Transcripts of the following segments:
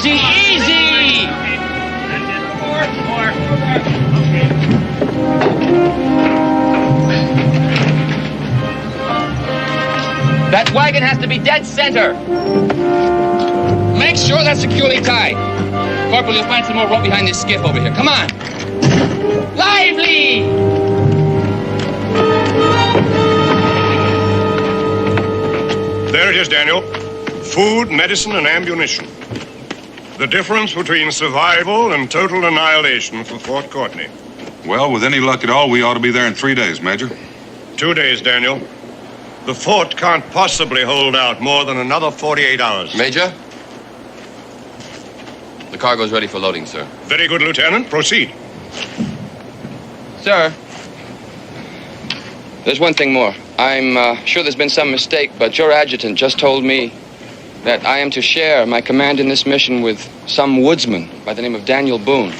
Easy, easy! More. That wagon has to be dead center. Make sure that's securely tied. Corporal, you'll find some more rope behind this skiff over here. Come on. Lively! There it is, Daniel. Food, medicine, and ammunition. The difference between survival and total annihilation for Fort Courtney. Well, with any luck at all, we ought to be there in 3 days, Major. 2 days, Daniel. The fort can't possibly hold out more than another 48 hours. Major? The cargo's ready for loading, sir. Very good, Lieutenant. Proceed. Sir, there's one thing more. I'm sure there's been some mistake, but your adjutant just told me that I am to share my command in this mission with some woodsman by the name of Daniel Boone.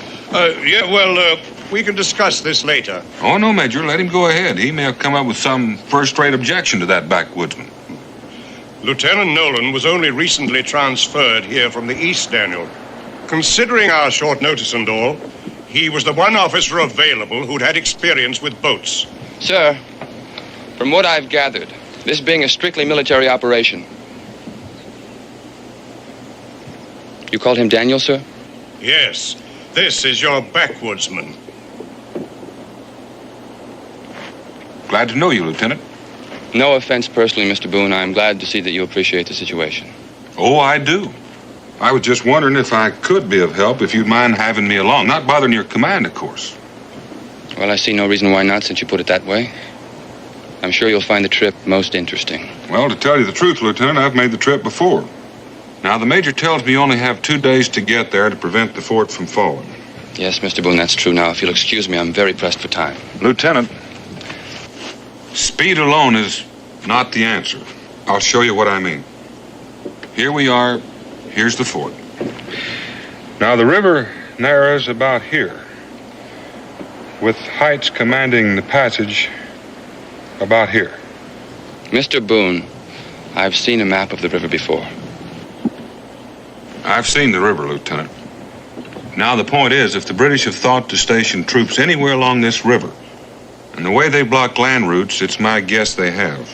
We can discuss this later. Oh, no, Major. Let him go ahead. He may have come up with some first-rate objection to that backwoodsman. Lieutenant Nolan was only recently transferred here from the east, Daniel. Considering our short notice and all, he was the one officer available who'd had experience with boats. Sir, from what I've gathered, this being a strictly military operation. You called him Daniel, sir? Yes. This is your backwoodsman. Glad to know you, Lieutenant. No offense personally, Mr. Boone. I'm glad to see that you appreciate the situation. Oh, I do. I was just wondering if I could be of help, if you'd mind having me along. Not bothering your command, of course. Well, I see no reason why not, since you put it that way. I'm sure you'll find the trip most interesting. Well, to tell you the truth, Lieutenant, I've made the trip before. Now, the Major tells me you only have 2 days to get there to prevent the fort from falling. Yes, Mr. Boone, that's true. Now, if you'll excuse me, I'm very pressed for time. Lieutenant, speed alone is not the answer. I'll show you what I mean. Here we are. Here's the fort. Now, the river narrows about here, with heights commanding the passage about here. Mr. Boone, I've seen a map of the river before. I've seen the river, Lieutenant. Now, the point is, if the British have thought to station troops anywhere along this river, and the way they block land routes, it's my guess they have.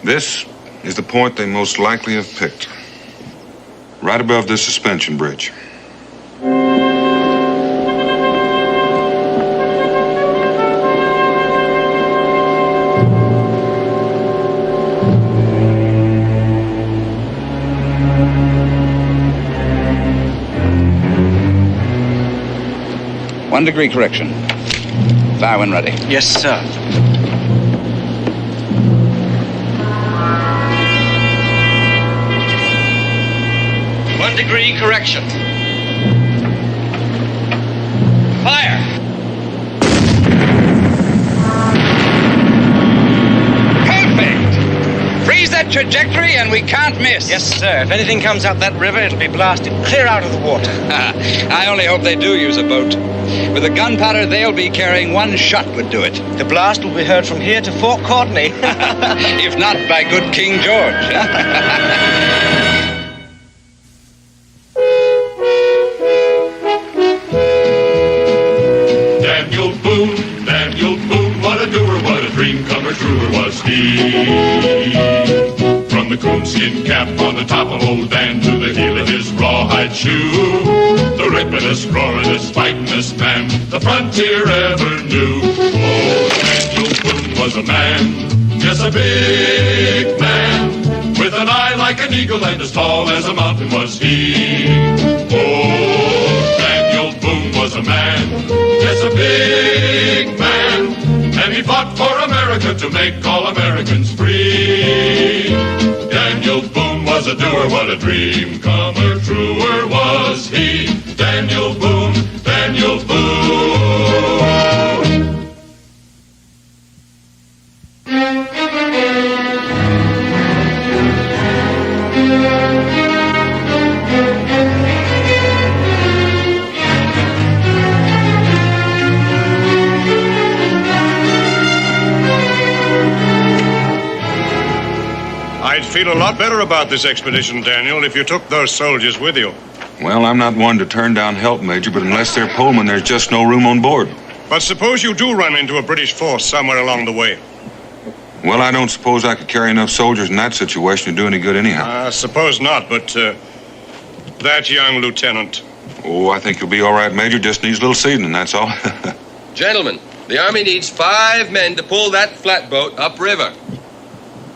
This is the point they most likely have picked. Right above this suspension bridge. One degree correction. Fire when ready. Yes, sir. One degree correction. Fire! Perfect! Freeze that trajectory and we can't miss. Yes, sir. If anything comes up that river, it'll be blasted clear out of the water. I only hope they do use a boat. With the gunpowder they'll be carrying, one shot would do it. The blast will be heard from here to Fort Courtney. If not, by good King George. Daniel Boone, what a doer, what a dream comer, truer was he. From the coonskin cap on the top of old Dan to the heel of his rawhide shoe, the rippin'est, roaring'est, fighting'est man the frontier ever knew. Oh, Daniel Boone was a man, yes, a big man, with an eye like an eagle and as tall as a mountain was he. Oh, Daniel Boone was a man, yes, a big man, and he fought for America to make all Americans free. Daniel Boone was a doer, what a dream comer, truer was he. Daniel Boone, Daniel Boone. I'd feel a lot better about this expedition, Daniel, if you took those soldiers with you. Well, I'm not one to turn down help, Major, but unless they're Pullman, there's just no room on board. But suppose you do run into a British force somewhere along the way. Well, I don't suppose I could carry enough soldiers in that situation to do any good anyhow. I suppose not, but that young lieutenant. Oh, I think you'll be all right, Major. Just needs a little seasoning, that's all. Gentlemen, the Army needs 5 men to pull that flatboat upriver.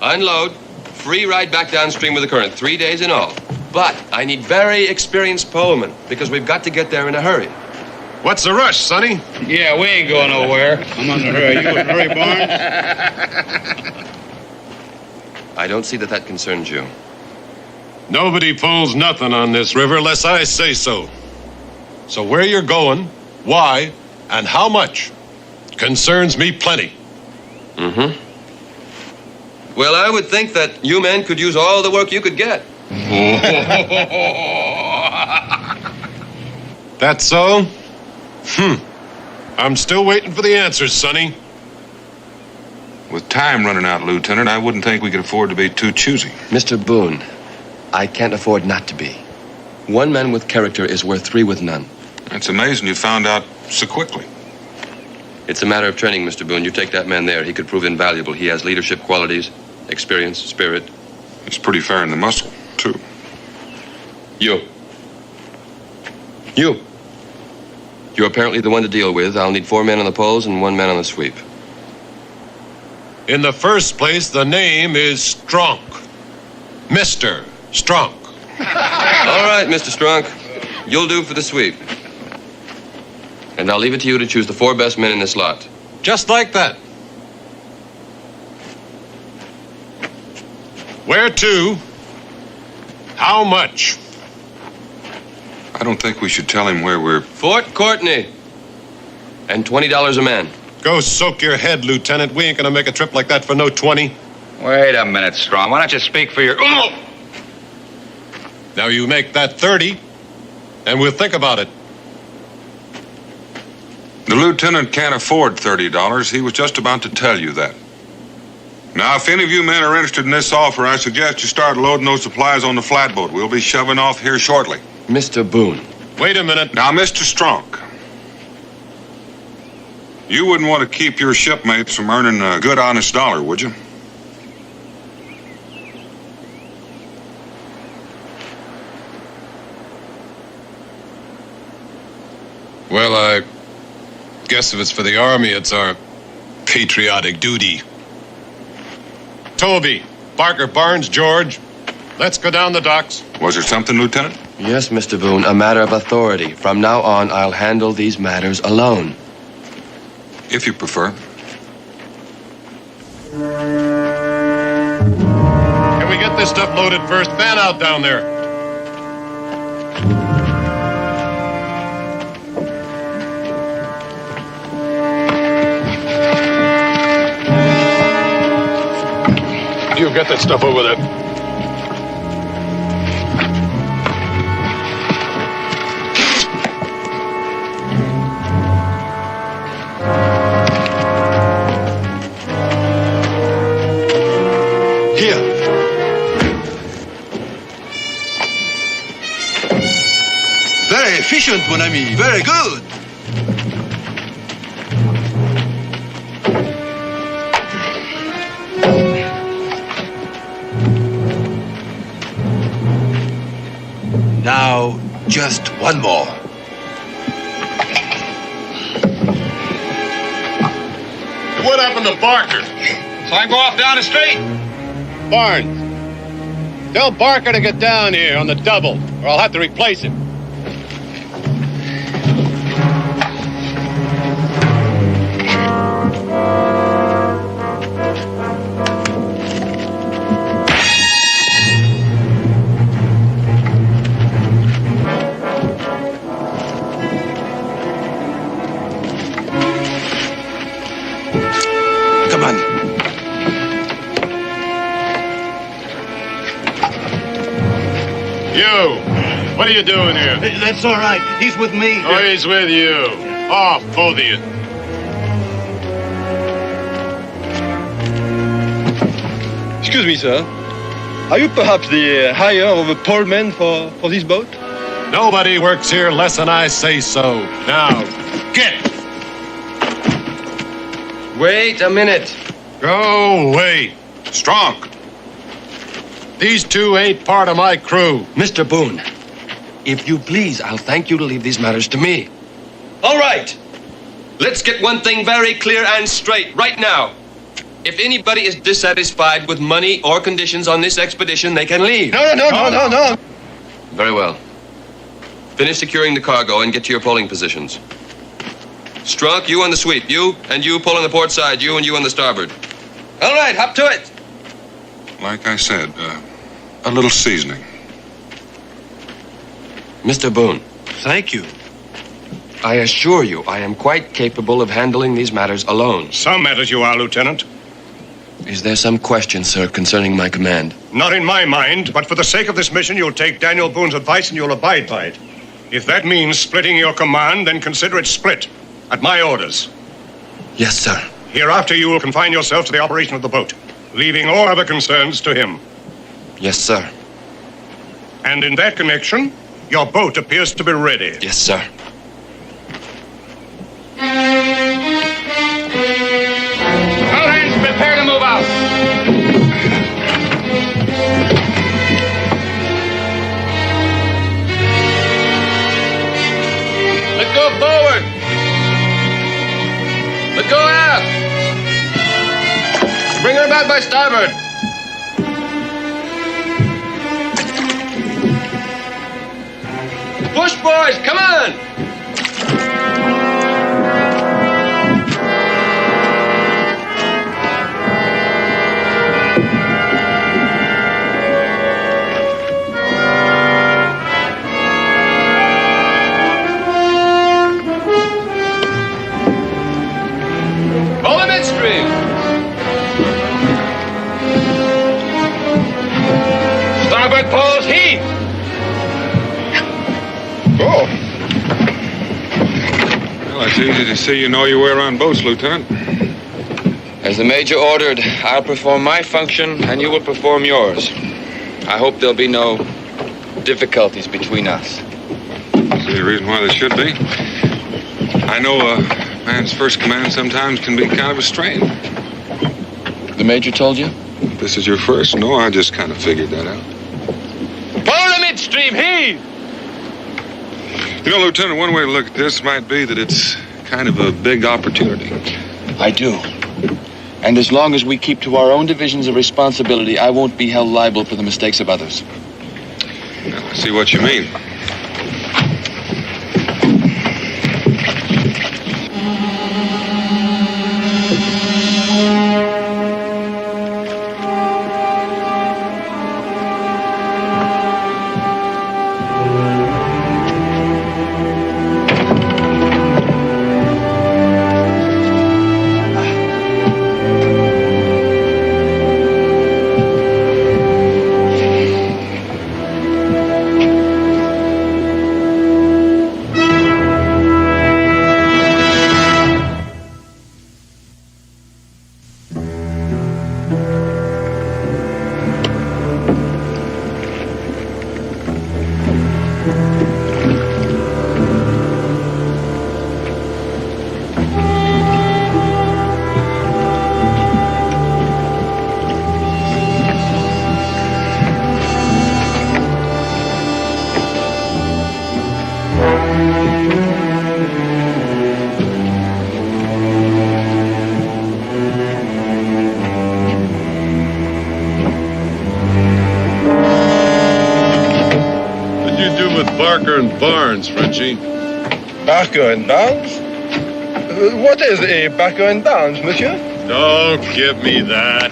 Unload, free ride back downstream with the current, 3 days in all. But I need very experienced polemen, because we've got to get there in a hurry. What's the rush, Sonny? Yeah, we ain't going nowhere. I'm on the hurry. You in a hurry, Barnes? I don't see that concerns you. Nobody pulls nothing on this river unless I say so. So where you're going, why, and how much concerns me plenty. Mm-hmm. Well, I would think that you men could use all the work you could get. That's so? I'm still waiting for the answers, Sonny. With time running out, Lieutenant, I wouldn't think we could afford to be too choosy. Mr. Boone, I can't afford not to be. 1 man with character is worth 3 with none. It's amazing you found out so quickly. It's a matter of training, Mr. Boone. You take that man there, he could prove invaluable. He has leadership qualities, experience, spirit. It's pretty fair in the muscle, too. You. You're apparently the one to deal with. I'll need 4 men on the poles and 1 man on the sweep. In the first place, the name is Strunk. Mr. Strunk. All right, Mr. Strunk. You'll do for the sweep. And I'll leave it to you to choose the 4 best men in this lot. Just like that. Where to? How much? I don't think we should tell him where we're... Fort Courtney. And $20 a man. Go soak your head, Lieutenant. We ain't gonna make a trip like that for no 20. Wait a minute, Strong. Why don't you speak for your... Now you make that 30, and we'll think about it. The lieutenant can't afford $30. He was just about to tell you that. Now, if any of you men are interested in this offer, I suggest you start loading those supplies on the flatboat. We'll be shoving off here shortly. Mr. Boone. Wait a minute. Now, Mr. Strunk, you wouldn't want to keep your shipmates from earning a good, honest dollar, would you? Well, I guess if it's for the Army, it's our patriotic duty. Toby, Parker, Barnes, George, let's go down the docks. Was there something, Lieutenant? Yes, Mr. Boone, a matter of authority. From now on, I'll handle these matters alone. If you prefer. Can we get this stuff loaded first? Fan out down there. You get that stuff over there. Here. Very efficient, mon ami. Very good. Now, just one more. What happened to Barker? So I go off down the street. Barnes. Tell Barker to get down here on the double, or I'll have to replace him. Come on. You, what are you doing here? That's all right. He's with me. Oh, he's with you. Off, both of you. Excuse me, sir. Are you perhaps the hire of a poleman for this boat? Nobody works here less than I say so. Now, get! Wait a minute. Go away. Strong. These two ain't part of my crew. Mr. Boone, if you please, I'll thank you to leave these matters to me. All right. Let's get one thing very clear and straight right now. If anybody is dissatisfied with money or conditions on this expedition, they can leave. No. Very well. Finish securing the cargo and get to your polling positions. Strunk, you on the sweep. You and you pull on the port side. You and you on the starboard. All right, hop to it. Like I said, a little seasoning. Mr. Boone, Thank you. I assure you I am quite capable of handling these matters alone. Some matters you are, Lieutenant. Is there some question, sir, concerning my command? Not in my mind, but for the sake of this mission, you'll take Daniel Boone's advice and you'll abide by it. If that means splitting your command, then consider it split. At my orders. Yes, sir. Hereafter, you will confine yourself to the operation of the boat, leaving all other concerns to him. Yes, sir. And in that connection, your boat appears to be ready. Yes, sir. All hands prepare to move out. Let's go forward. Let's go aft. Bring her back by starboard. Push, boys, come on! Pull the midstream. Starboard poles, heave. Well, it's easy to see you know your way around boats, Lieutenant. As the Major ordered, I'll perform my function and you will perform yours. I hope there'll be no difficulties between us. See a reason why there should be. I know a man's first command sometimes can be kind of a strain. The Major told you? This is your first? No, I just kind of figured that out. Pull the midstream, heave. You know, Lieutenant, one way to look at this might be that it's kind of a big opportunity. I do. And as long as we keep to our own divisions of responsibility, I won't be held liable for the mistakes of others. Now, I see what you mean. Parker and Barnes, Frenchie. Parker and Barnes? What is a Parker and Barnes, monsieur? Don't give me that.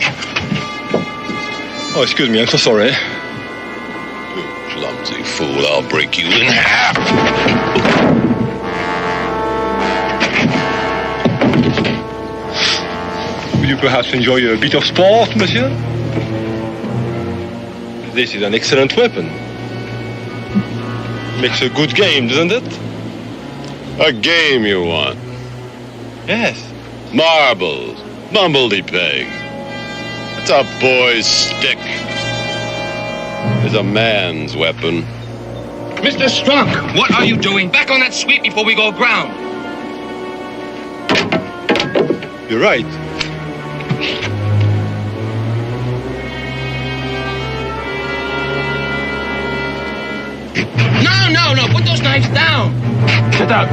Oh, excuse me, I'm so sorry. You clumsy fool, I'll break you in half. Would you perhaps enjoy a bit of sport, monsieur? This is an excellent weapon. Makes a good game, doesn't it? A game you want? Yes. Marbles, bumbledy peg. It's a boy's stick. It's a man's weapon. Mr. Strunk, what are you doing? Back on that sweep before we go aground. You're right. No, put those knives down. Sit out.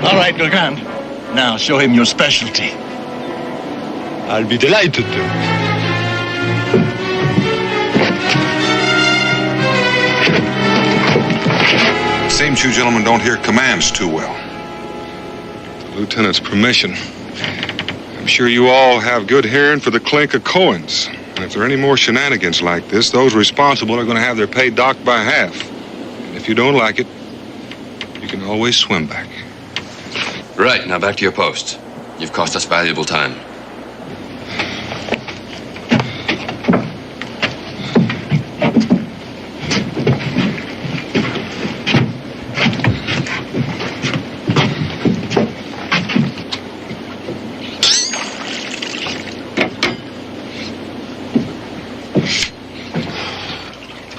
All right, Legrand. Now show him your specialty. I'll be delighted to. Seems you gentlemen don't hear commands too well. With the lieutenant's permission, I'm sure you all have good hearing for the clink of coins. And if there are any more shenanigans like this, those responsible are going to have their pay docked by half. And if you don't like it, you can always swim back. Right, now back to your posts. You've cost us valuable time.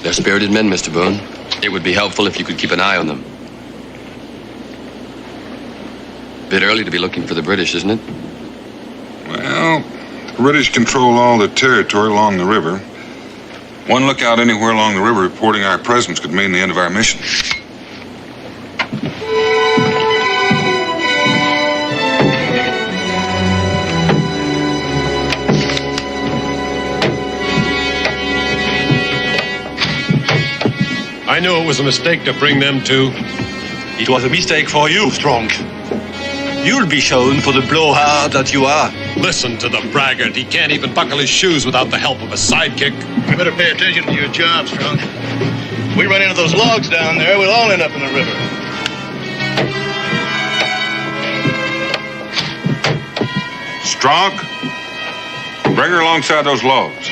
They're spirited men, Mr. Boone. It would be helpful if you could keep an eye on them. Bit early to be looking for the British, isn't it? Well, the British control all the territory along the river. One lookout anywhere along the river reporting our presence could mean the end of our mission. I knew it was a mistake to bring them to. It was a mistake for you, Strong. You'll be shown for the blowhard that you are. Listen to the braggart. He can't even buckle his shoes without the help of a sidekick. You better pay attention to your job, Strong. We run into those logs down there, we'll all end up in the river. Strong, bring her alongside those logs.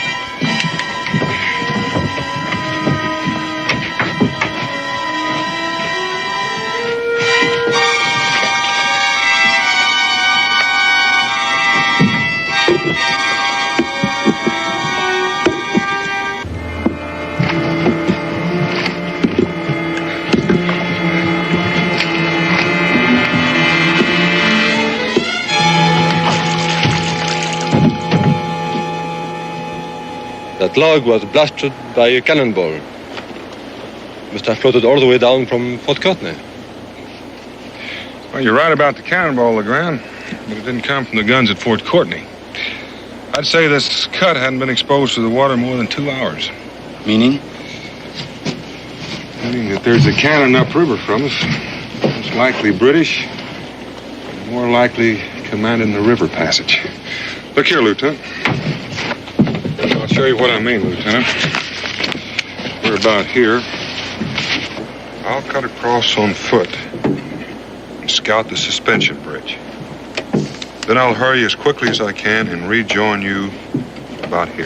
That log was blasted by a cannonball. Must have floated all the way down from Fort Courtney. Well, you're right about the cannonball, Legrand, but it didn't come from the guns at Fort Courtney. I'd say this cut hadn't been exposed to the water more than 2 hours. Meaning? Meaning that there's a cannon upriver from us. Most likely British, and more likely commanding the river passage. Look here, Lieutenant. I'll show you what I mean, Lieutenant. We're about here. I'll cut across on foot and scout the suspension bridge. Then I'll hurry as quickly as I can and rejoin you about here.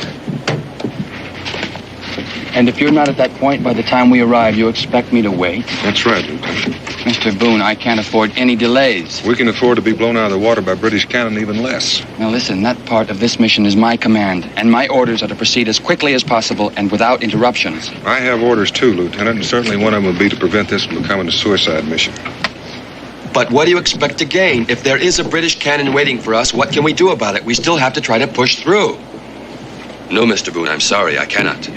And if you're not at that point by the time we arrive, you expect me to wait? That's right, Lieutenant. Mr. Boone, I can't afford any delays. We can afford to be blown out of the water by British cannon even less. Now listen, that part of this mission is my command, and my orders are to proceed as quickly as possible and without interruptions. I have orders too, Lieutenant, and certainly one of them will be to prevent this from becoming a suicide mission. But what do you expect to gain? If there is a British cannon waiting for us, what can we do about it? We still have to try to push through. No, Mr. Boone, I'm sorry, I cannot.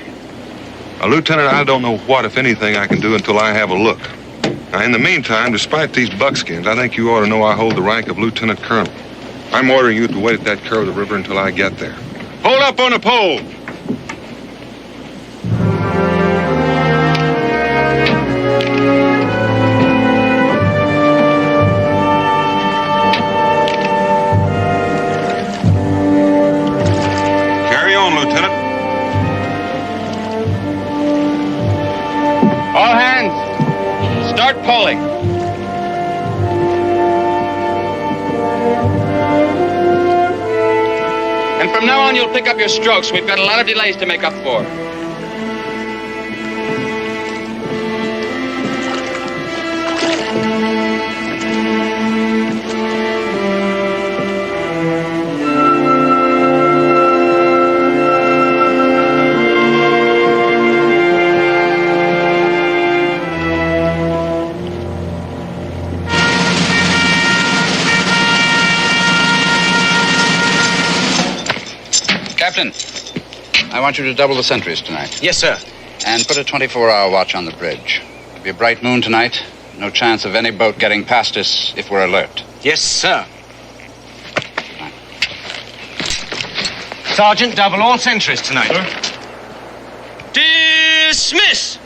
Now, Lieutenant, I don't know what, if anything, I can do until I have a look. Now, in the meantime, despite these buckskins, I think you ought to know I hold the rank of Lieutenant Colonel. I'm ordering you to wait at that curve of the river until I get there. Hold up on the pole! Carry on, Lieutenant. All hands, start pulling. And from now on, you'll pick up your strokes. We've got a lot of delays to make up for. Captain, I want you to double the sentries tonight. Yes, sir. And put a 24-hour watch on the bridge. It'll be a bright moon tonight. No chance of any boat getting past us if we're alert. Yes, sir. Sergeant, double all sentries tonight. Sir? Dismiss!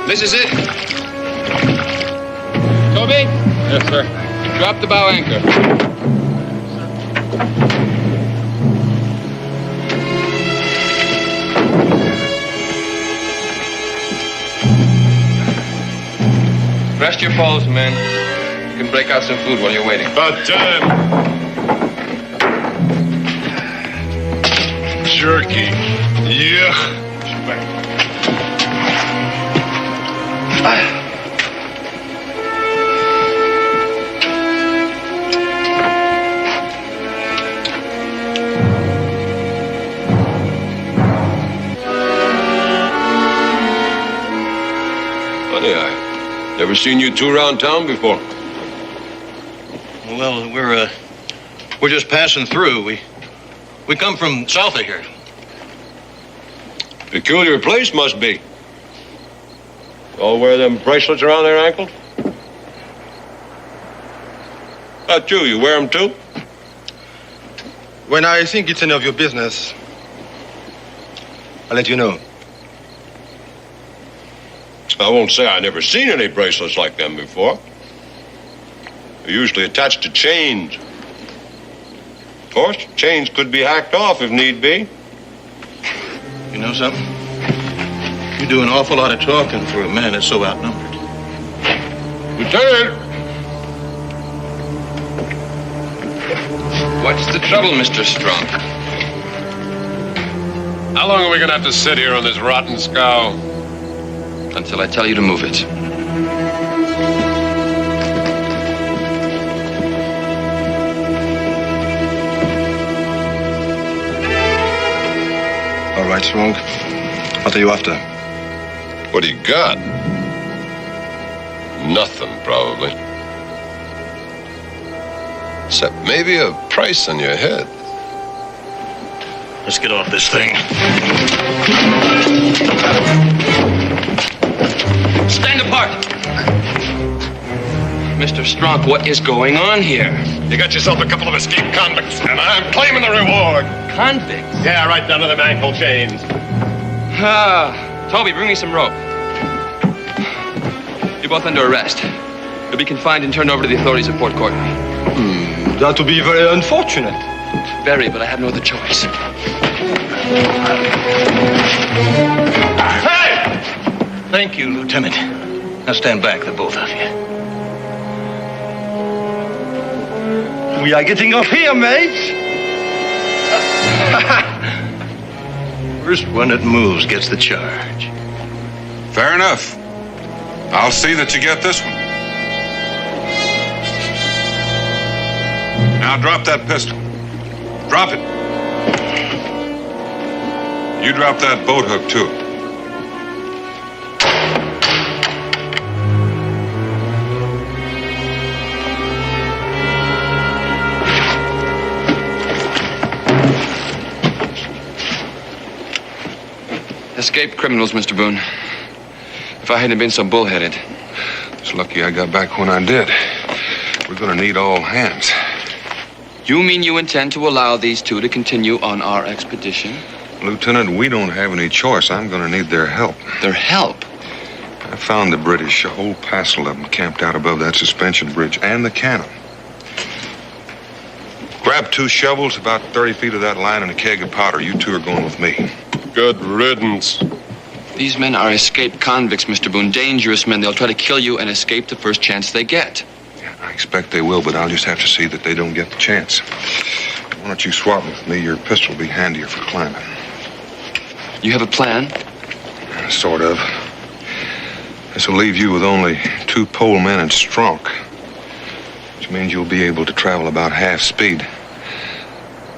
This is it. Toby? Yes, sir. Drop the bow anchor. Rest your poles, men. You can break out some food while you're waiting. About time. Cherokee. Yeah. Funny, I never seen you two around town before. Well, we're just passing through. We come from south of here. Peculiar place must be. All wear them bracelets around their ankles? About you, you wear them too? When I think it's any of your business, I'll let you know. I won't say I never seen any bracelets like them before. They're usually attached to chains. Of course, chains could be hacked off if need be. You know something? You do an awful lot of talking for a man that's so outnumbered. Lieutenant! What's the trouble, Mr. Strong? How long are we gonna have to sit here on this rotten scow? Until I tell you to move it. All right, Strong. What are you after? What do you got? Nothing, probably. Except maybe a price on your head. Let's get off this thing. Stand apart! Mr. Strunk, what is going on here? You got yourself a couple of escaped convicts, and I'm claiming the reward. Convicts? Yeah, right down to them ankle chains. Toby, bring me some rope. You're both under arrest. You'll be confined and turned over to the authorities at Port Courtney. That would be very unfortunate. Very, but I have no other choice. Hey! Thank you, Lieutenant. Now stand back, the both of you. We are getting off here, mates. First one that moves gets the charge. Fair enough. I'll see that you get this one. Now drop that pistol. Drop it. You drop that boat hook, too. Escaped criminals, Mr. Boone. If I hadn't been so bullheaded. It's lucky I got back when I did. We're gonna need all hands. You mean you intend to allow these two to continue on our expedition? Lieutenant, we don't have any choice. I'm gonna need their help. Their help? I found the British, a whole passel of them camped out above that suspension bridge and the cannon. Grab 2 shovels, about 30 feet of that line, and a keg of powder. You two are going with me. Good riddance. These men are escaped convicts, Mr. Boone. Dangerous men. They'll try to kill you and escape the first chance they get. Yeah, I expect they will, but I'll just have to see that they don't get the chance. Why don't you swap with me? Your pistol will be handier for climbing. You have a plan? Sort of. This will leave you with only 2 pole men and Stronk, which means you'll be able to travel about half speed.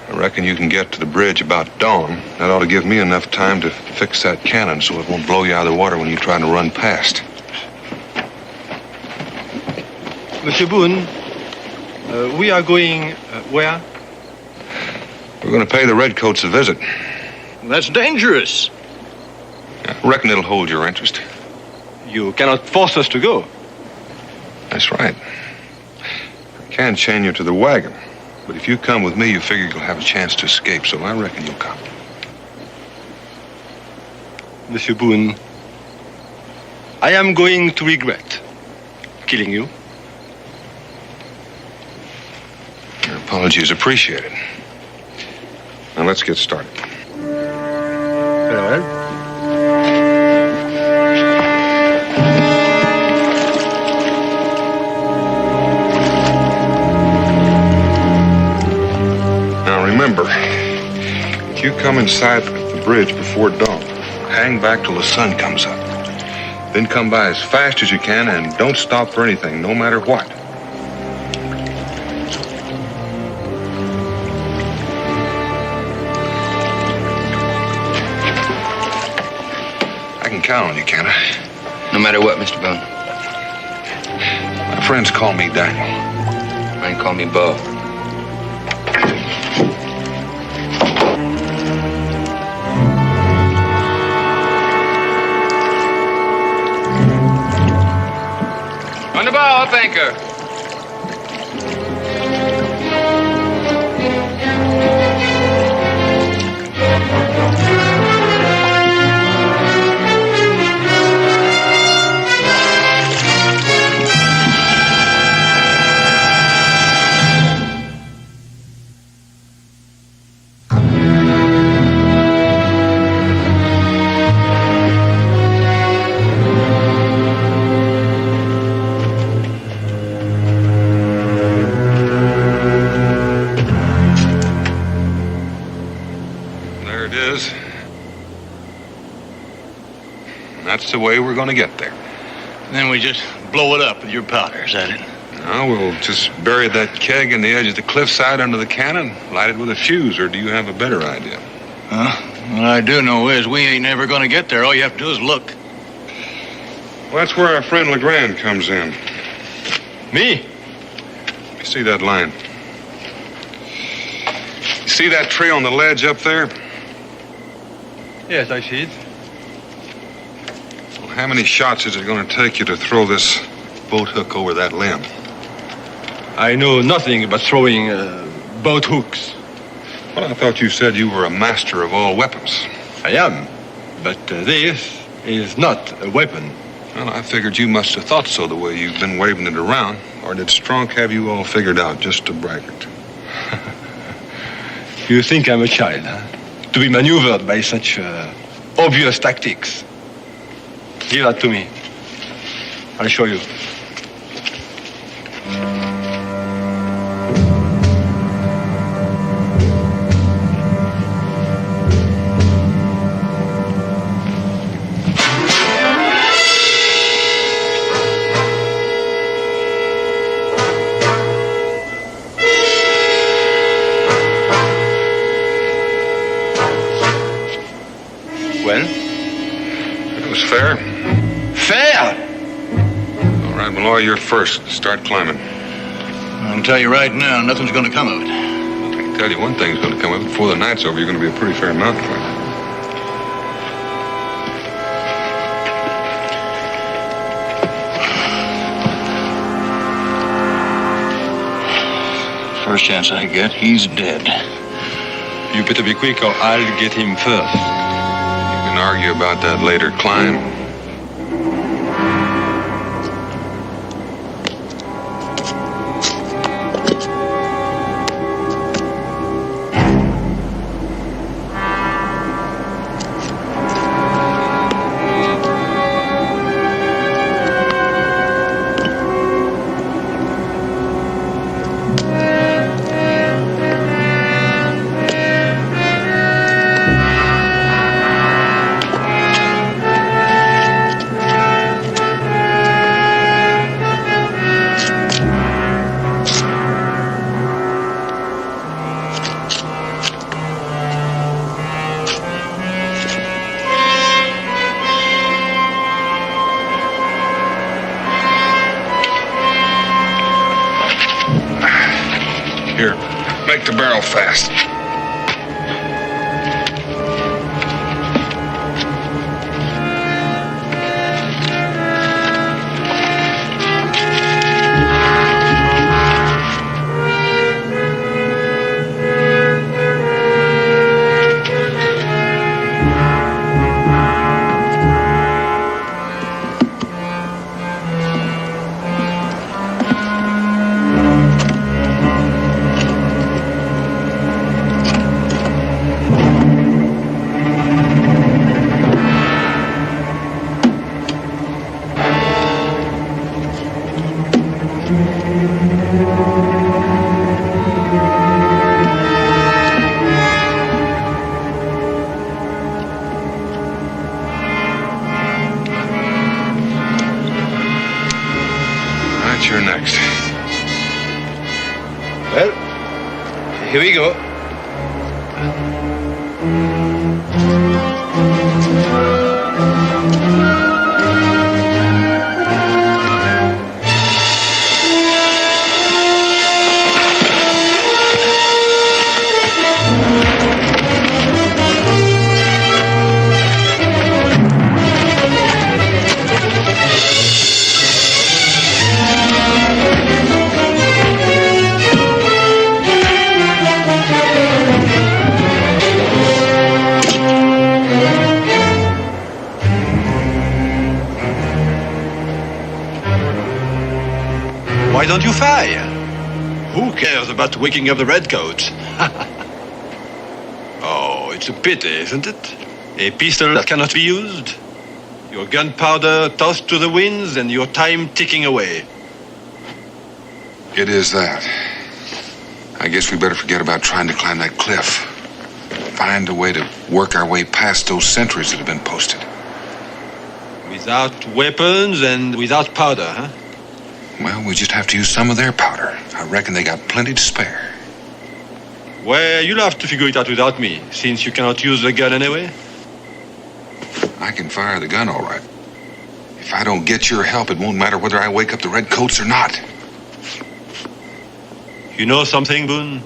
I reckon you can get to the bridge about dawn. That ought to give me enough time to fix that cannon so it won't blow you out of the water when you try to run past. Monsieur Boone, we are going where? We're going to pay the Redcoats a visit. That's dangerous. I reckon it'll hold your interest. You cannot force us to go. That's right. I can chain you to the wagon. But if you come with me, you figure you'll have a chance to escape, so I reckon you'll come. Monsieur Boone, I am going to regret killing you. Your apology is appreciated. Now let's get started. Very well. Remember, if you come inside the bridge before dawn, hang back till the sun comes up. Then come by as fast as you can and don't stop for anything, no matter what. I can count on you, can't I? No matter what, Mr. Boone. My friends call me Daniel. Mine call me Bo. On the bow, up anchor. That's the way we're going to get there. Then we just blow it up with your powder, is that it? No, we'll just bury that keg in the edge of the cliffside under the cannon, light it with a fuse, or do you have a better idea? What I do know is we ain't never going to get there. All you have to do is look. Well, that's where our friend Legrand comes in. Me? You see that line? You see that tree on the ledge up there? Yes, I see it. How many shots is it going to take you to throw this boat hook over that limb? I know nothing about throwing boat hooks. Well, I thought you said you were a master of all weapons. I am, but this is not a weapon. Well, I figured you must have thought so the way you've been waving it around. Or did Stronk have you all figured out just to braggart? You think I'm a child, huh? To be maneuvered by such obvious tactics. Give that to me. I'll show you. Well? It was fair. Fair? All right, Malloy, you're first. Start climbing. I can tell you right now, nothing's going to come of it. I can tell you one thing's going to come of it. Before the night's over, you're going to be a pretty fair mountain climber. First chance I get, he's dead. You better be quick or I'll get him first. You can argue about that later. Climb. Here, make the barrel fast. You're next. Well, here we go. Why don't you fire? Who cares about waking up the redcoats? Oh, it's a pity, isn't it? A pistol that cannot be used. Your gunpowder tossed to the winds and your time ticking away. It is that. I guess we better forget about trying to climb that cliff. Find a way to work our way past those sentries that have been posted. Without weapons and without powder, huh? Well, we just have to use some of their powder. I reckon they got plenty to spare. Well, you'll have to figure it out without me, since you cannot use the gun anyway. I can fire the gun all right. If I don't get your help, it won't matter whether I wake up the redcoats or not. You know something, Boone?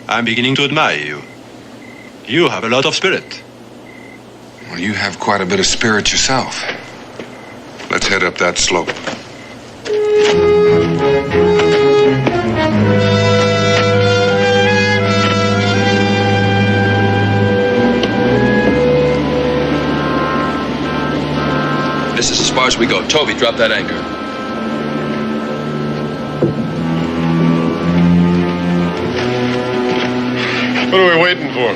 I'm beginning to admire you. You have a lot of spirit. Well, you have quite a bit of spirit yourself. Let's head up that slope. This is as far as we go. Toby, drop that anchor. What are we waiting for?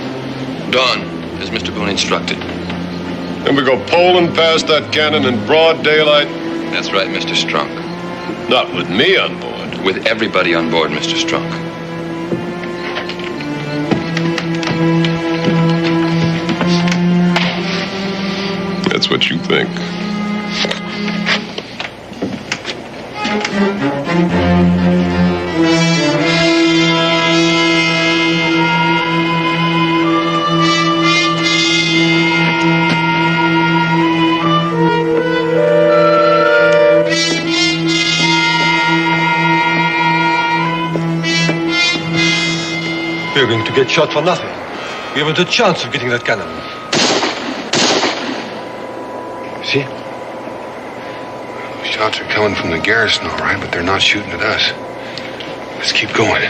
Dawn, as Mr. Boone instructed. Then we go poling past that cannon in broad daylight? That's right, Mr. Strunk. Not with me on board. With everybody on board, Mr. Strunk. That's what you think. We're going to get shot for nothing. We haven't a chance of getting that cannon. See? Shots are coming from the garrison, all right, but they're not shooting at us. Let's keep going.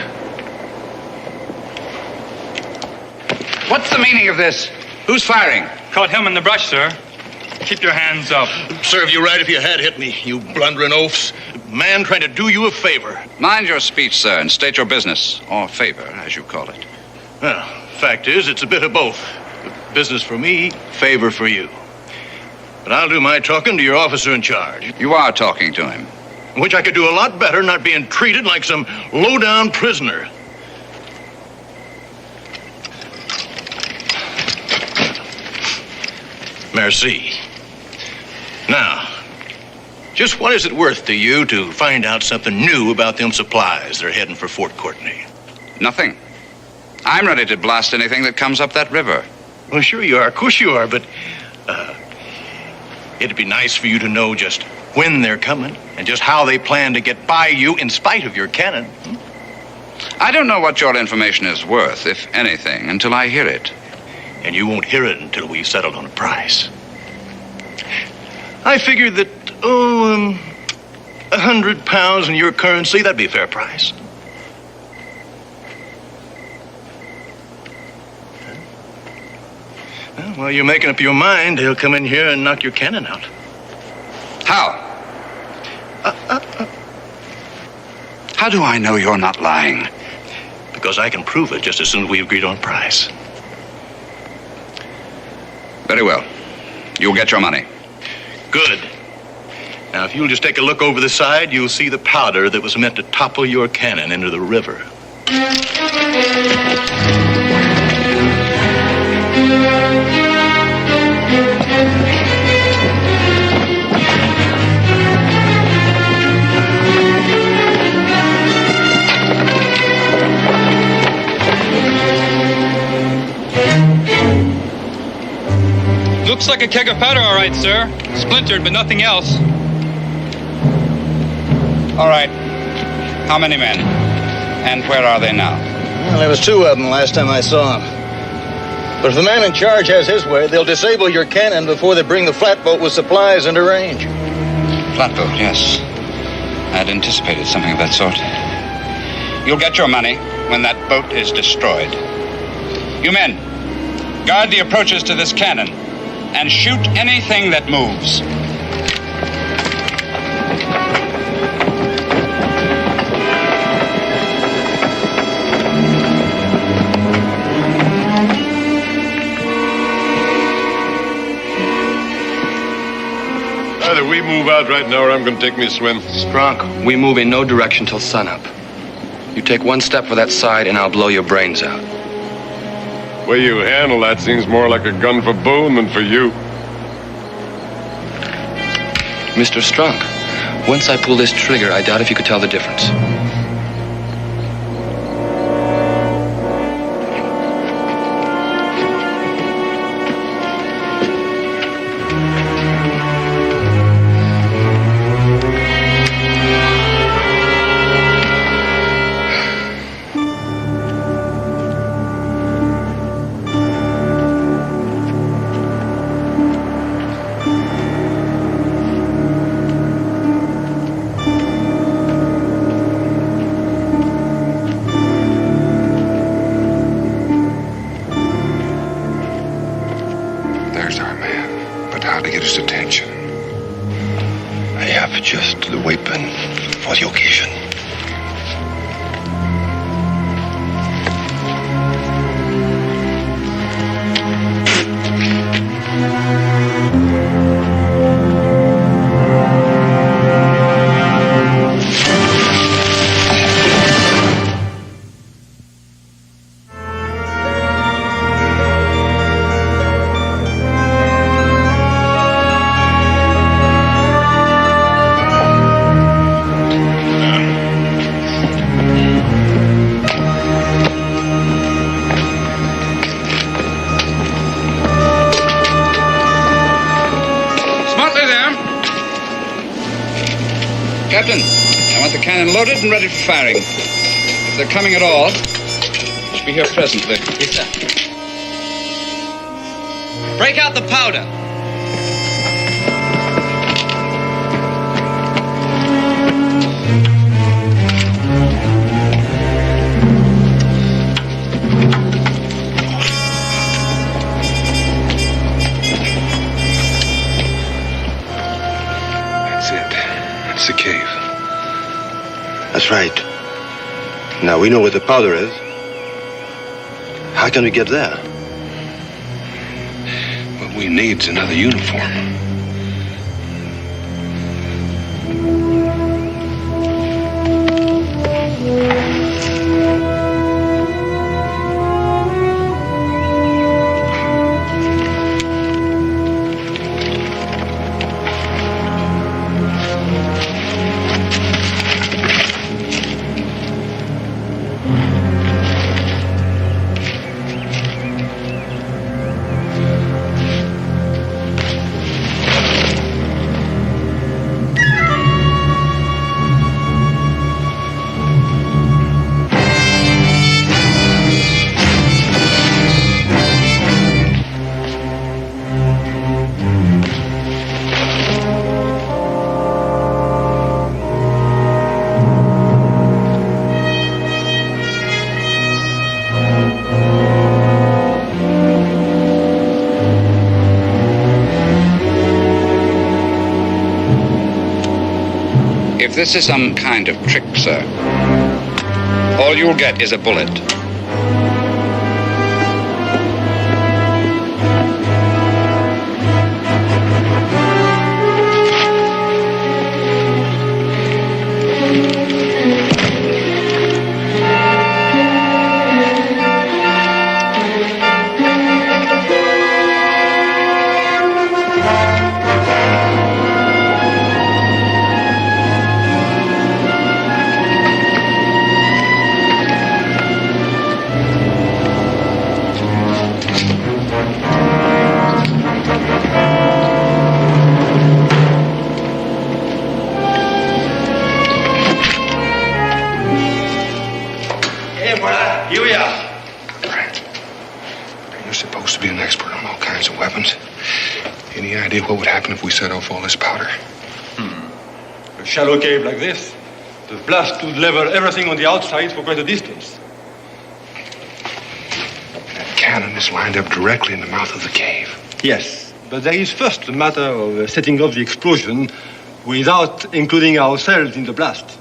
What's the meaning of this? Who's firing? Caught him in the brush, sir. Keep your hands up. Serve you right if you had hit me, you blundering oafs. Man trying to do you a favor. Mind your speech, sir, and state your business, or favor, as you call it. Well, fact is, it's a bit of both. Business for me, favor for you. But I'll do my talking to your officer in charge. You are talking to him. Which I could do a lot better not being treated like some low-down prisoner. Merci. Now, just what is it worth to you to find out something new about them supplies they're heading for Fort Courtney? Nothing. I'm ready to blast anything that comes up that river. Well, sure you are. Of course you are, but it'd be nice for you to know just when they're coming and just how they plan to get by you in spite of your cannon. I don't know what your information is worth, if anything, until I hear it. And you won't hear it until we've settled on a price. I figured that, £100 in your currency, that'd be a fair price. Well, while you're making up your mind, he'll come in here and knock your cannon out. How? How do I know you're not lying? Because I can prove it just as soon as we agreed on price. Very well. You'll get your money. Good. Now, if you'll just take a look over the side, you'll see the powder that was meant to topple your cannon into the river. Looks like a keg of powder, all right, sir. Splintered, but nothing else. All right. How many men? And where are they now? Well, there was 2 of them last time I saw them. But if the man in charge has his way, they'll disable your cannon before they bring the flatboat with supplies into range. Flatboat, yes. I'd anticipated something of that sort. You'll get your money when that boat is destroyed. You men, guard the approaches to this cannon and shoot anything that moves. Either we move out right now or I'm going to take me a swim. Strunk, we move in no direction till sunup. You take one step for that side and I'll blow your brains out. The way you handle that seems more like a gun for Boone than for you. Mr. Strunk, once I pull this trigger, I doubt if you could tell the difference. Captain, I want the cannon loaded and ready for firing. If they're coming at all, you should be here presently. Yes, sir. Break out the powder. It's the cave. That's right. Now we know where the powder is. How can we get there? What we need's another uniform. If this is some kind of trick, sir, all you'll get is a bullet. What would happen if we set off all this powder? A shallow cave like this, the blast would level everything on the outside for quite a distance. That cannon is lined up directly in the mouth of the cave. Yes, but there is first the matter of setting off the explosion without including ourselves in the blast.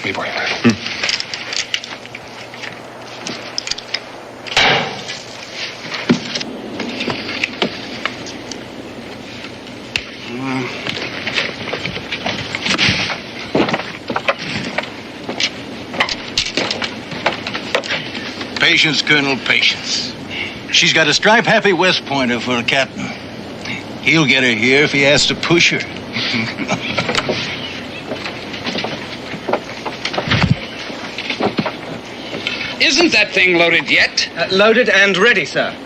Me boy, Patience, Colonel, patience. She's got a stripe-happy West Pointer for a captain. He'll get her here if he has to push her. Isn't that thing loaded yet? Loaded and ready, sir.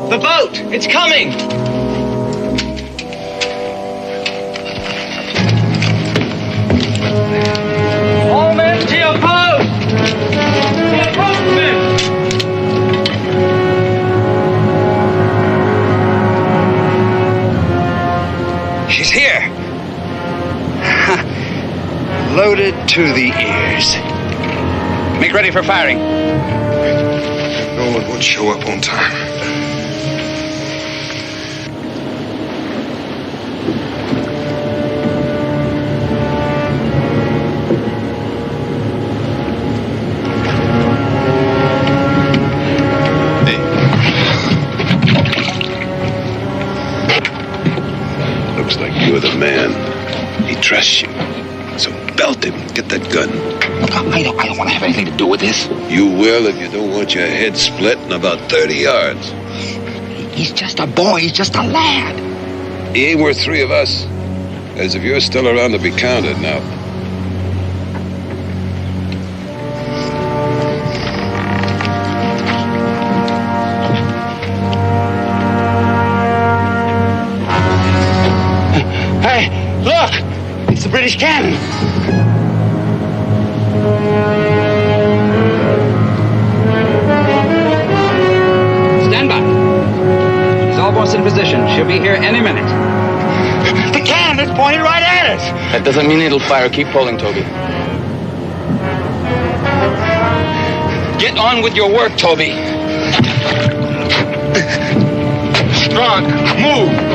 The boat! It's coming! All men to your post! To your postmen! She's here. Loaded to the ears. Make ready for firing. No one would show up on time. Looks like you're the man. He trusts you. So belt him. Get that gun. I don't want to have anything to do with this. You will if you don't want your head split in about 30 yards. He's just a boy. He's just a lad. He ain't worth 3 of us. As if you're still around to be counted now. Hey, look! It's the British cannon. Stand by. She's almost in position. She'll be here any minute. The cannon is pointed right at us. That doesn't mean it'll fire. Keep pulling, Toby. Get on with your work, Toby. Strong. Move.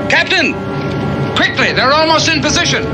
Captain! Quickly, they're almost in position.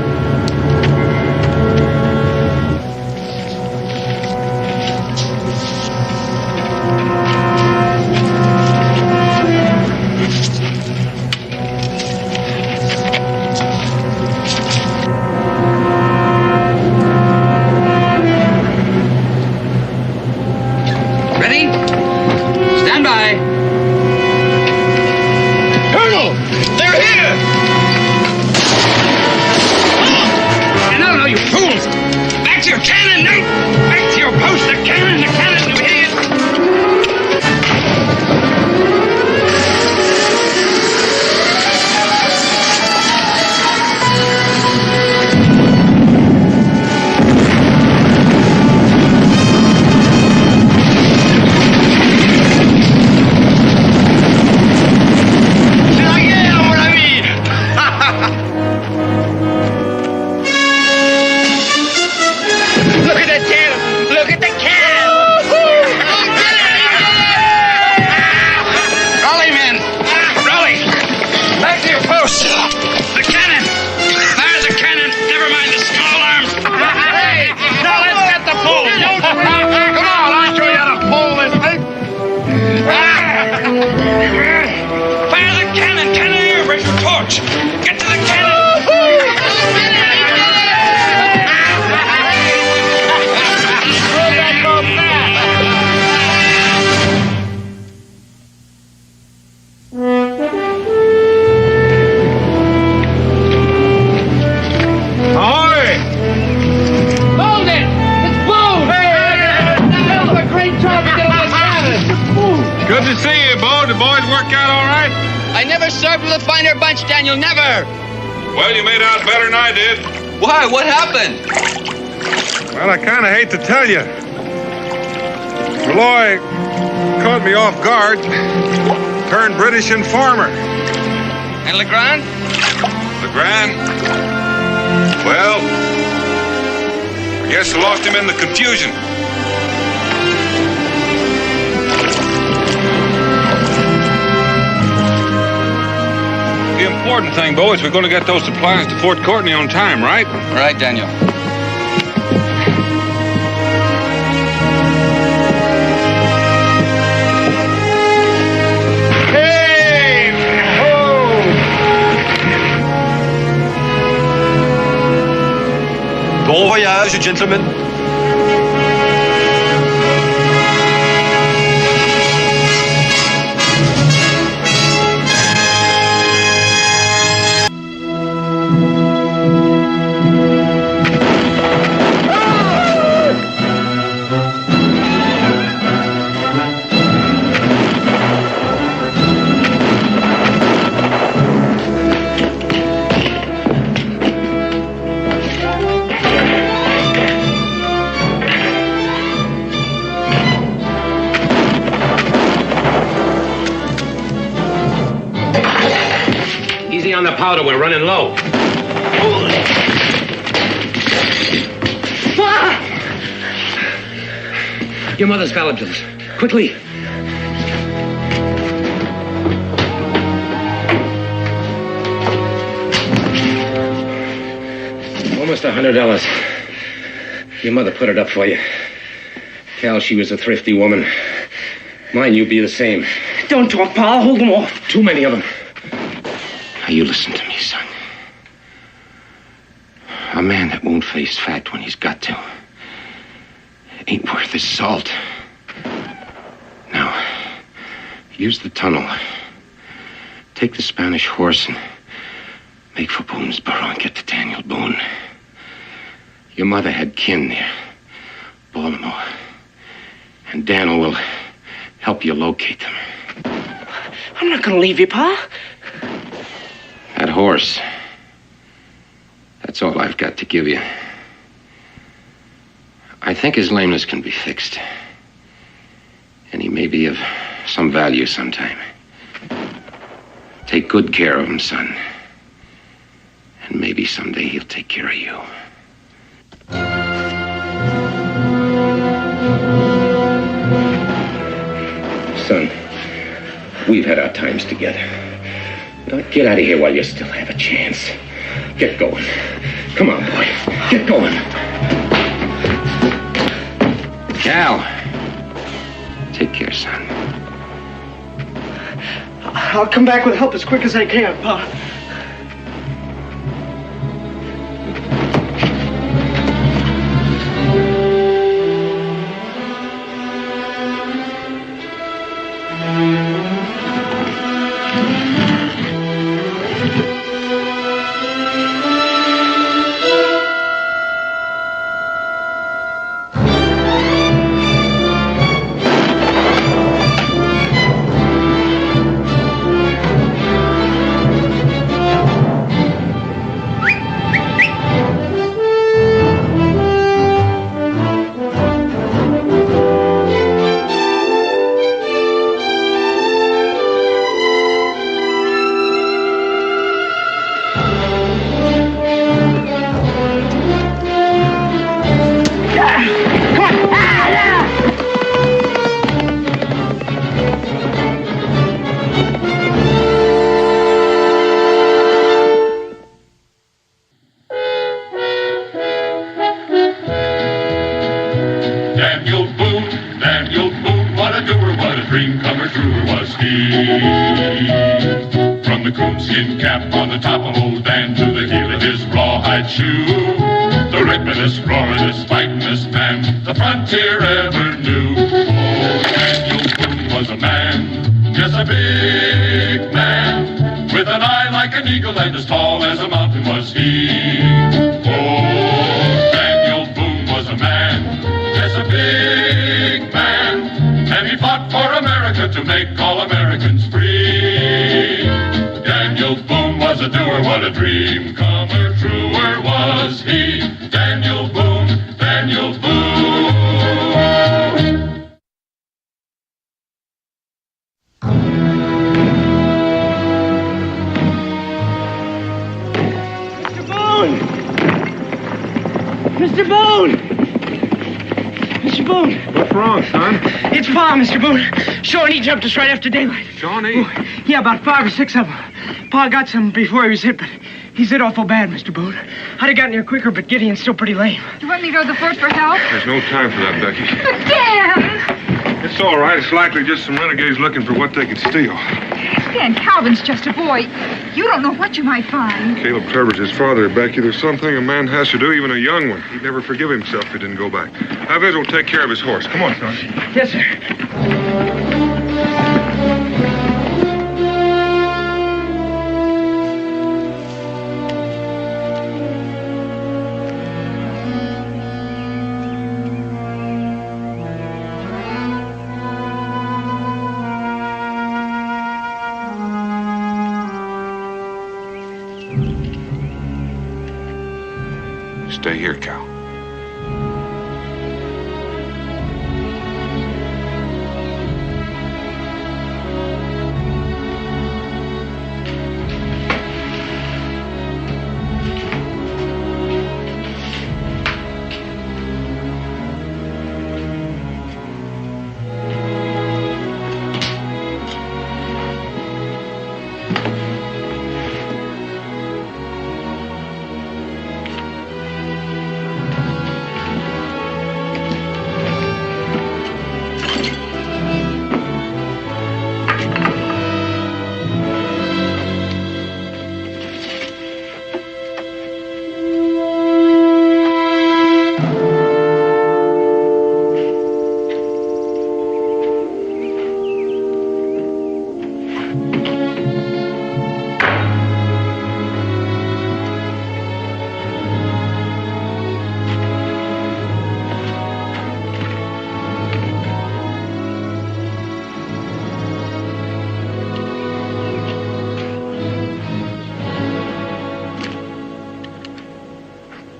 finer bunch, Daniel, never! Well, you made out better than I did. Why? What happened? Well, I kind of hate to tell you. Malloy caught me off guard. Turned British informer. And Legrand? Legrand? Well, I guess I lost him in the confusion. The important thing, Bo, is we're going to get those supplies to Fort Courtney on time, right? Right, Daniel. Hey! Ho! Bon voyage, gentlemen. Easy on the powder, we're running low. Your mother's valuables. Quickly. Almost $100. Your mother put it up for you. Cal, she was a thrifty woman. Mine, you'd be the same. Don't talk, Pa. Hold them off. Too many of them. Now, you listen to me, son. A man that won't face fact when he's got to ain't worth his salt. Now, use the tunnel. Take the Spanish horse and make for Boone's burrow and get to Daniel Boone. Your mother had kin there, Baltimore. And Daniel will help you locate them. I'm not gonna leave you, Pa. That horse. That's all I've got to give you. I think his lameness can be fixed. And he may be of some value sometime. Take good care of him, son. And maybe someday he'll take care of you. Son, we've had our times together. Now get out of here while you still have a chance. Get going. Come on, boy. Get going. Cal. Take care, son. I'll come back with help as quick as I can, Pa. Daniel Boone, what a doer, what a dream comer, truer was he. From the coonskin cap on the top of old Dan to the heel of his rawhide shoe, the ripin'est, roarin'est, fightin'est man the frontier ever knew. Oh, Daniel Boone was a man, yes, a big man, with an eye like an eagle and as tall as a mountain was he. Oh, Daniel Boone was a man, yes, a big man, and he fought for America to make all Americans free. Daniel Boone! Mr. Boone! Mr. Boone! What's wrong, son? It's Pa, Mr. Boone. Shawnee jumped us right after daylight. Shawnee? Yeah, about 5 or 6 of them. Pa got some before he was hit, but he's hit awful bad, Mr. Boone. I'd have gotten here quicker, but Gideon's still pretty lame. Do you want me to go to the fort for help? There's no time for that, Becky. But, Dan! It's all right. It's likely just some renegades looking for what they can steal. Dan, Calvin's just a boy. You don't know what you might find. Caleb Trevor's his father, Becky. There's something a man has to do, even a young one. He'd never forgive himself if he didn't go back. Have Ezra take care of his horse. Come on, son. Yes, sir. Stay here, Cal.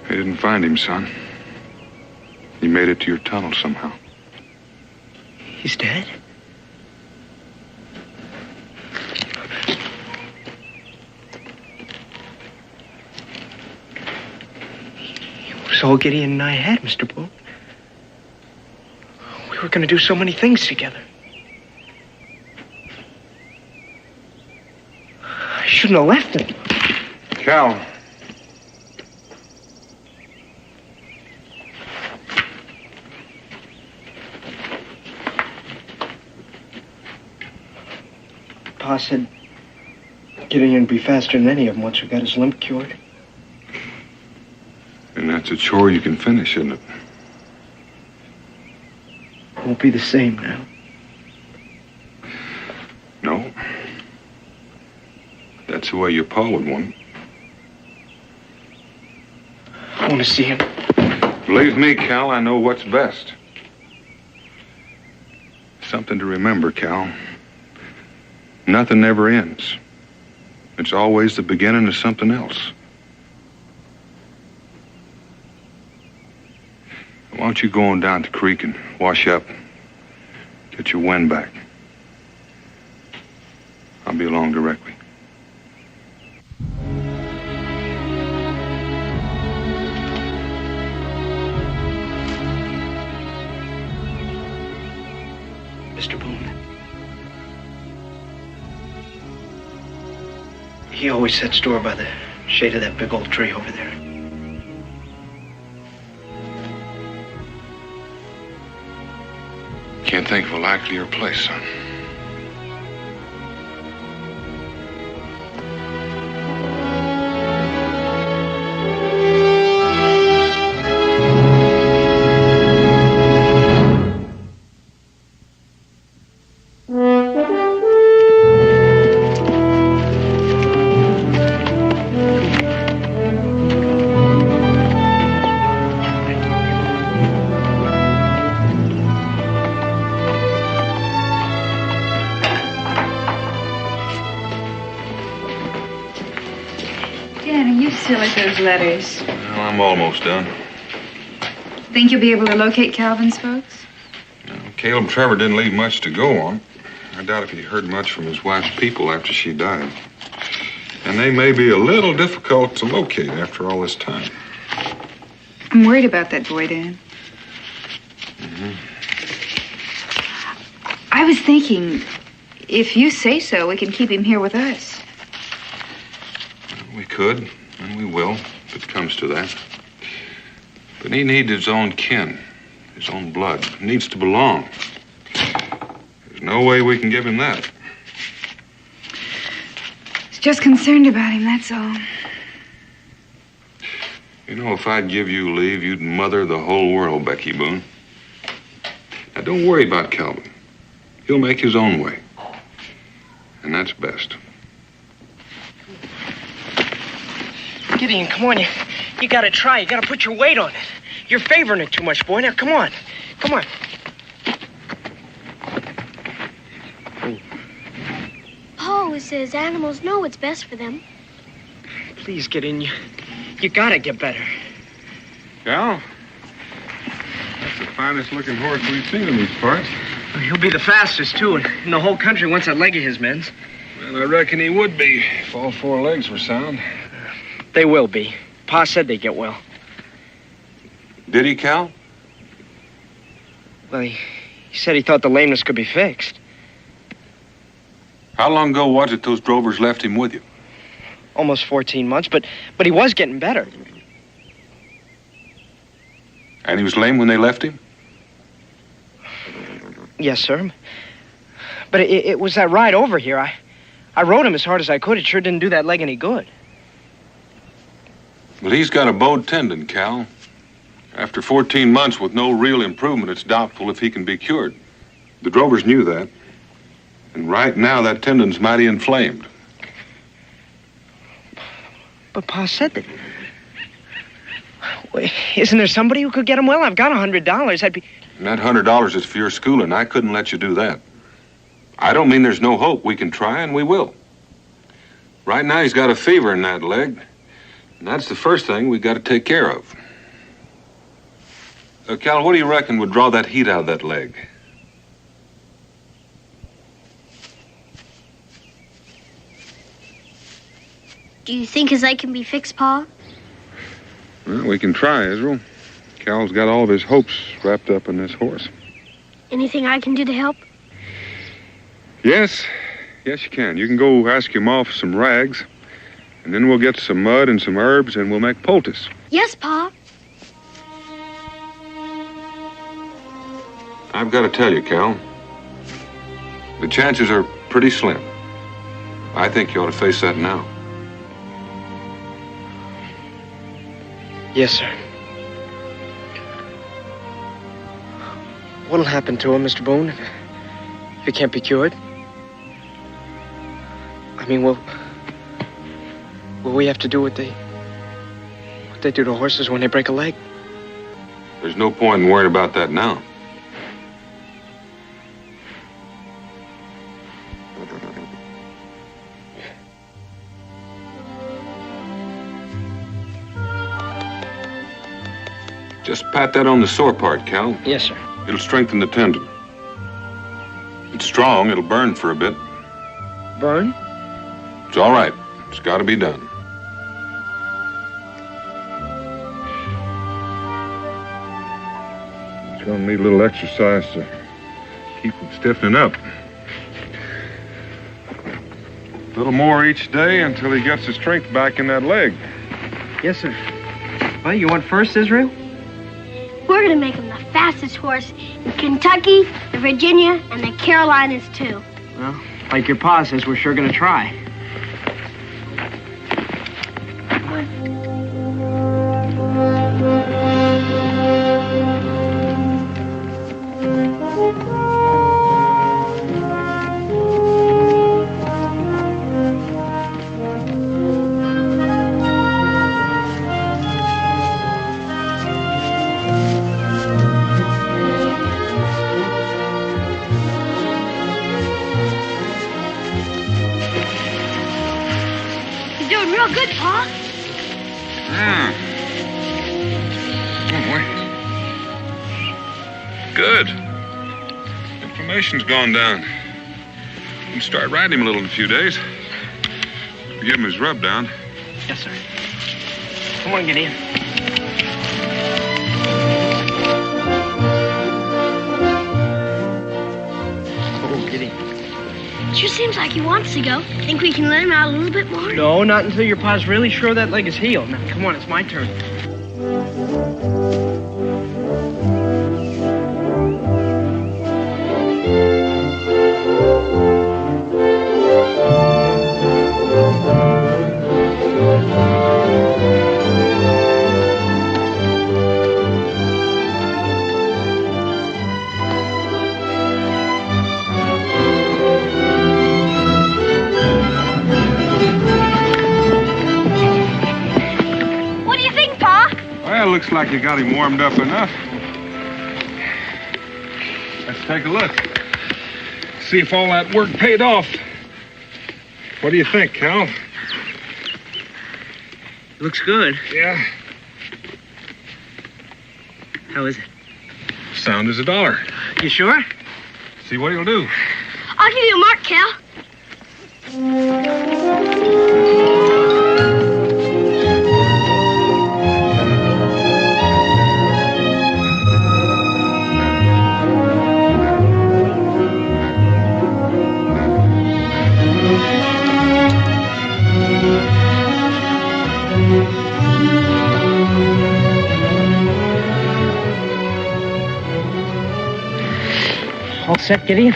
They didn't find him, son. He made it to your tunnel somehow. He's dead? It was all Gideon and I had, Mr. Boone. We were going to do so many things together. I shouldn't have left him. Cal. Pa said Gideon would be faster than any of them once we got his limp cured. And that's a chore you can finish, isn't it? Won't be the same now. No. That's the way your pa would want it. I want to see him. Believe me, Cal, I know what's best. Something to remember, Cal. Nothing ever ends. It's always the beginning of something else. Why don't you go on down to the creek and wash up, get your wind back. I'll be along directly. Mr. Boone. He always set store by the shade of that big old tree over there. Can't think of a likelier place, son. Those letters. Well, I'm almost done. Think you'll be able to locate Calvin's folks? Caleb Trevor didn't leave much to go on. I doubt if he heard much from his wife's people after she died. And they may be a little difficult to locate after all this time. I'm worried about that boy, Dan. I was thinking, if you say so, we can keep him here with us. We could, and we will, if it comes to that. But he needs his own kin, his own blood. He needs to belong. There's no way we can give him that. Just concerned about him, that's all. You know, if I'd give you leave, you'd mother the whole world, Becky Boone. Now, don't worry about Calvin. He'll make his own way. And that's best. Gideon, come on. You gotta try. You gotta put your weight on it. You're favoring it too much, boy. Now, come on. Come on. Pa always says animals know what's best for them. Please, Gideon. You gotta get better. Cal? That's the finest looking horse we've seen in these parts. He'll be the fastest, too, in the whole country once that leg of his mends. Well, I reckon he would be if all four legs were sound. They will be. Pa said they'd get well. Did he, Cal? Well, he said he thought the lameness could be fixed. How long ago was it those drovers left him with you? Almost 14 months, but he was getting better. And he was lame when they left him? Yes, sir. But it was that ride over here. I rode him as hard as I could. It sure didn't do that leg any good. But he's got a bowed tendon, Cal. After 14 months with no real improvement, it's doubtful if he can be cured. The drovers knew that. And right now, that tendon's mighty inflamed. But Pa said that... Wait, isn't there somebody who could get him well? I've got $100. I'd be... And that $100 is for your schooling. I couldn't let you do that. I don't mean there's no hope. We can try, and we will. Right now, he's got a fever in that leg. And that's the first thing we've got to take care of. Cal, what do you reckon would draw that heat out of that leg? Do you think his leg can be fixed, Pa? Well, we can try, Israel. Cal's got all of his hopes wrapped up in this horse. Anything I can do to help? Yes. Yes, you can. You can go ask your ma for some rags, and then we'll get some mud and some herbs, and we'll make poultice. Yes, Pa. I've got to tell you, Cal, the chances are pretty slim. I think you ought to face that now. Yes, sir. What'll happen to him, Mr. Boone, if he can't be cured? I mean, will we have to do what they do to horses when they break a leg? There's no point in worrying about that now. Just pat that on the sore part, Cal. Yes, sir. It'll strengthen the tendon. It's strong. It'll burn for a bit. Burn? It's all right. It's got to be done. It's going to need a little exercise to keep him stiffening up. A little more each day until he gets his strength back in that leg. Yes, sir. Well, you want first, Israel? We're gonna make him the fastest horse in Kentucky, the Virginia, and the Carolinas, too. Well, like your pa says, we're sure gonna try. Good, Pa. Oh, boy. Good. Inflammation's gone down. You can start riding him a little in a few days. Give him his rub down. Yes, sir. Come on, Gideon. Oh, Gideon. Sure seems like he wants to go. Think we can let him out a little bit more? No, not until your pa's really sure that leg is healed. Now, come on, it's my turn. Well, looks like you got him warmed up enough. Let's take a look. See if all that work paid off. What do you think, Cal? Looks good. Yeah. How is it? Sound as a dollar. You sure? See what he'll do. I'll give you a mark, Cal. All set, Gideon?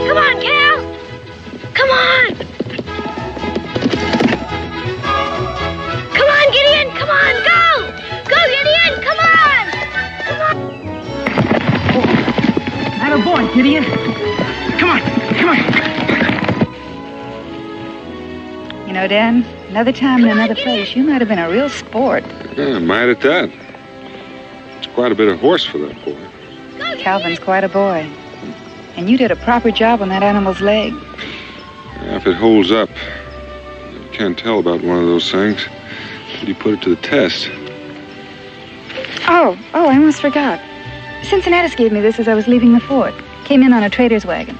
Come on, Cal. Come on. Come on, Gideon. Come on, go. Go, Gideon. Come on. Come on. Atta boy, Gideon. Come on, come on. You know, Dan, another time in another place, you might have been a real sport. Yeah, might at that. It's quite a bit of horse for that boy. Calvin's quite a boy. And you did a proper job on that animal's leg. Yeah, if it holds up, you can't tell about one of those things. But you put it to the test. Oh, I almost forgot. Cincinnatus gave me this as I was leaving the fort. Came in on a trader's wagon.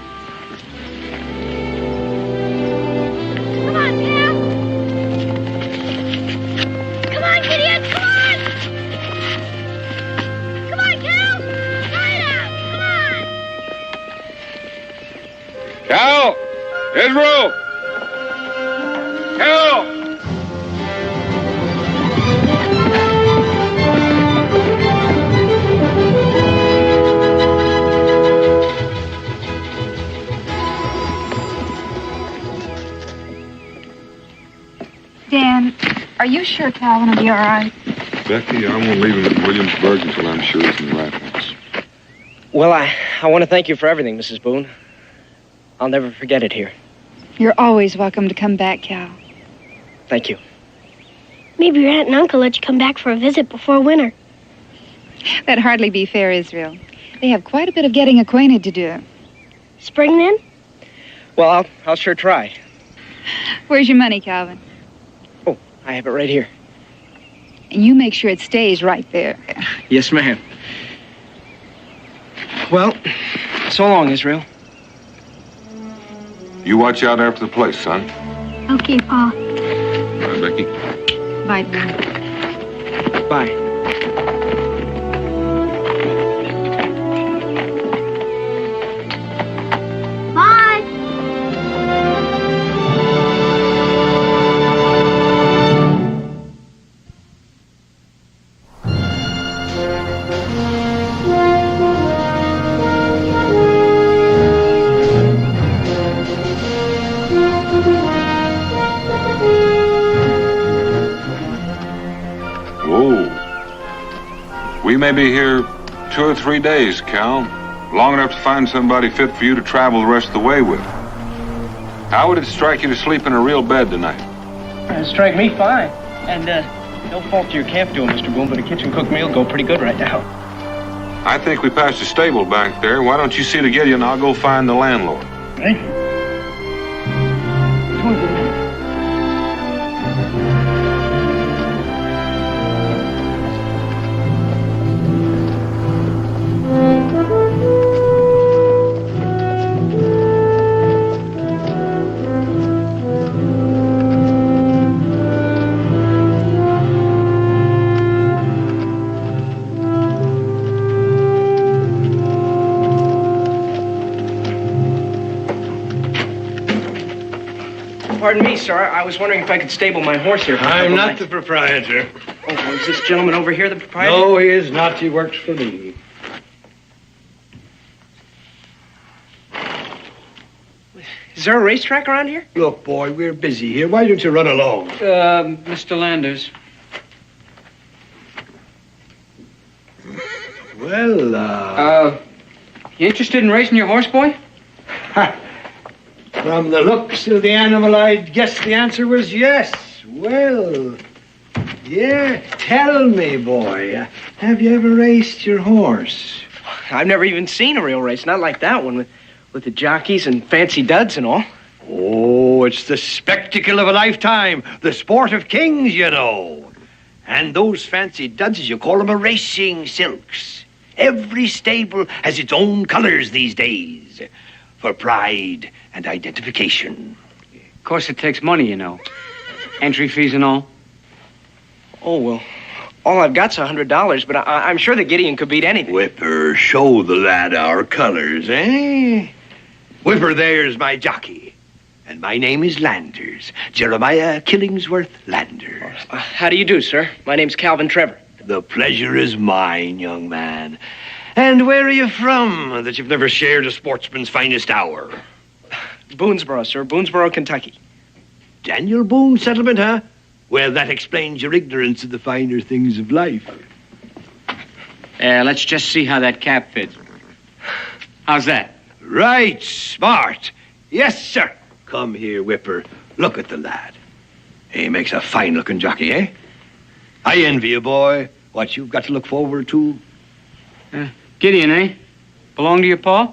Come on, Cal. Come on, Gideon. Come on. Come on, Cal. Try it out. Come on. Cal! Israel! Cal! Dan, are you sure Calvin will be all right? Becky, I won't leave him in Williamsburg until I'm sure he's in the right house. Well, I want to thank you for everything, Mrs. Boone. I'll never forget it here. You're always welcome to come back, Cal. Thank you. Maybe your aunt and uncle let you come back for a visit before winter. That'd hardly be fair, Israel. They have quite a bit of getting acquainted to do. Spring, then? Well, I'll sure try. Where's your money, Calvin? Oh, I have it right here. And you make sure it stays right there. Yes, ma'am. Well, so long, Israel. You watch out after the place, son. Okay, Pa. Bye, Becky. Bye, Dan. Bye. Bye. We may be here 2 or 3 days, Cal. Long enough to find somebody fit for you to travel the rest of the way with. How would it strike you to sleep in a real bed tonight? It'd strike me fine. And, no fault to your camp doing, Mr. Boone, but a kitchen-cooked meal go pretty good right now. I think we passed a stable back there. Why don't you see to Gideon and I'll go find the landlord? Thank you. Pardon me, sir. I was wondering if I could stable my horse here. I'm not the proprietor. Oh, well, is this gentleman over here the proprietor? No, he is not. He works for me. Is there a racetrack around here? Look, boy, we're busy here. Why don't you run along? Mr. Landers. Well, You interested in racing your horse, boy? From the looks of the animal, I'd guess the answer was yes. Well, yeah, tell me, boy, have you ever raced your horse? I've never even seen a real race, not like that one with the jockeys and fancy duds and all. Oh, it's the spectacle of a lifetime, the sport of kings, you know. And those fancy duds, as you call them, are racing silks. Every stable has its own colors these days for pride and identification. Of course, it takes money, you know. Entry fees and all. Oh, well, all I've got's $100, but I'm sure that Gideon could beat anything. Whipper, show the lad our colors, eh? Whipper, there's my jockey. And my name is Landers, Jeremiah Killingsworth Landers. How do you do, sir? My name's Calvin Trevor. The pleasure is mine, young man. And where are you from, that you've never shared a sportsman's finest hour? Boonesboro, sir. Boonesboro, Kentucky. Daniel Boone settlement, huh? Well, that explains your ignorance of the finer things of life. Let's just see how that cap fits. How's that? Right, smart. Yes, sir. Come here, Whipper. Look at the lad. He makes a fine-looking jockey, eh? I envy you, boy, what you've got to look forward to. Gideon, eh? Belong to your pa?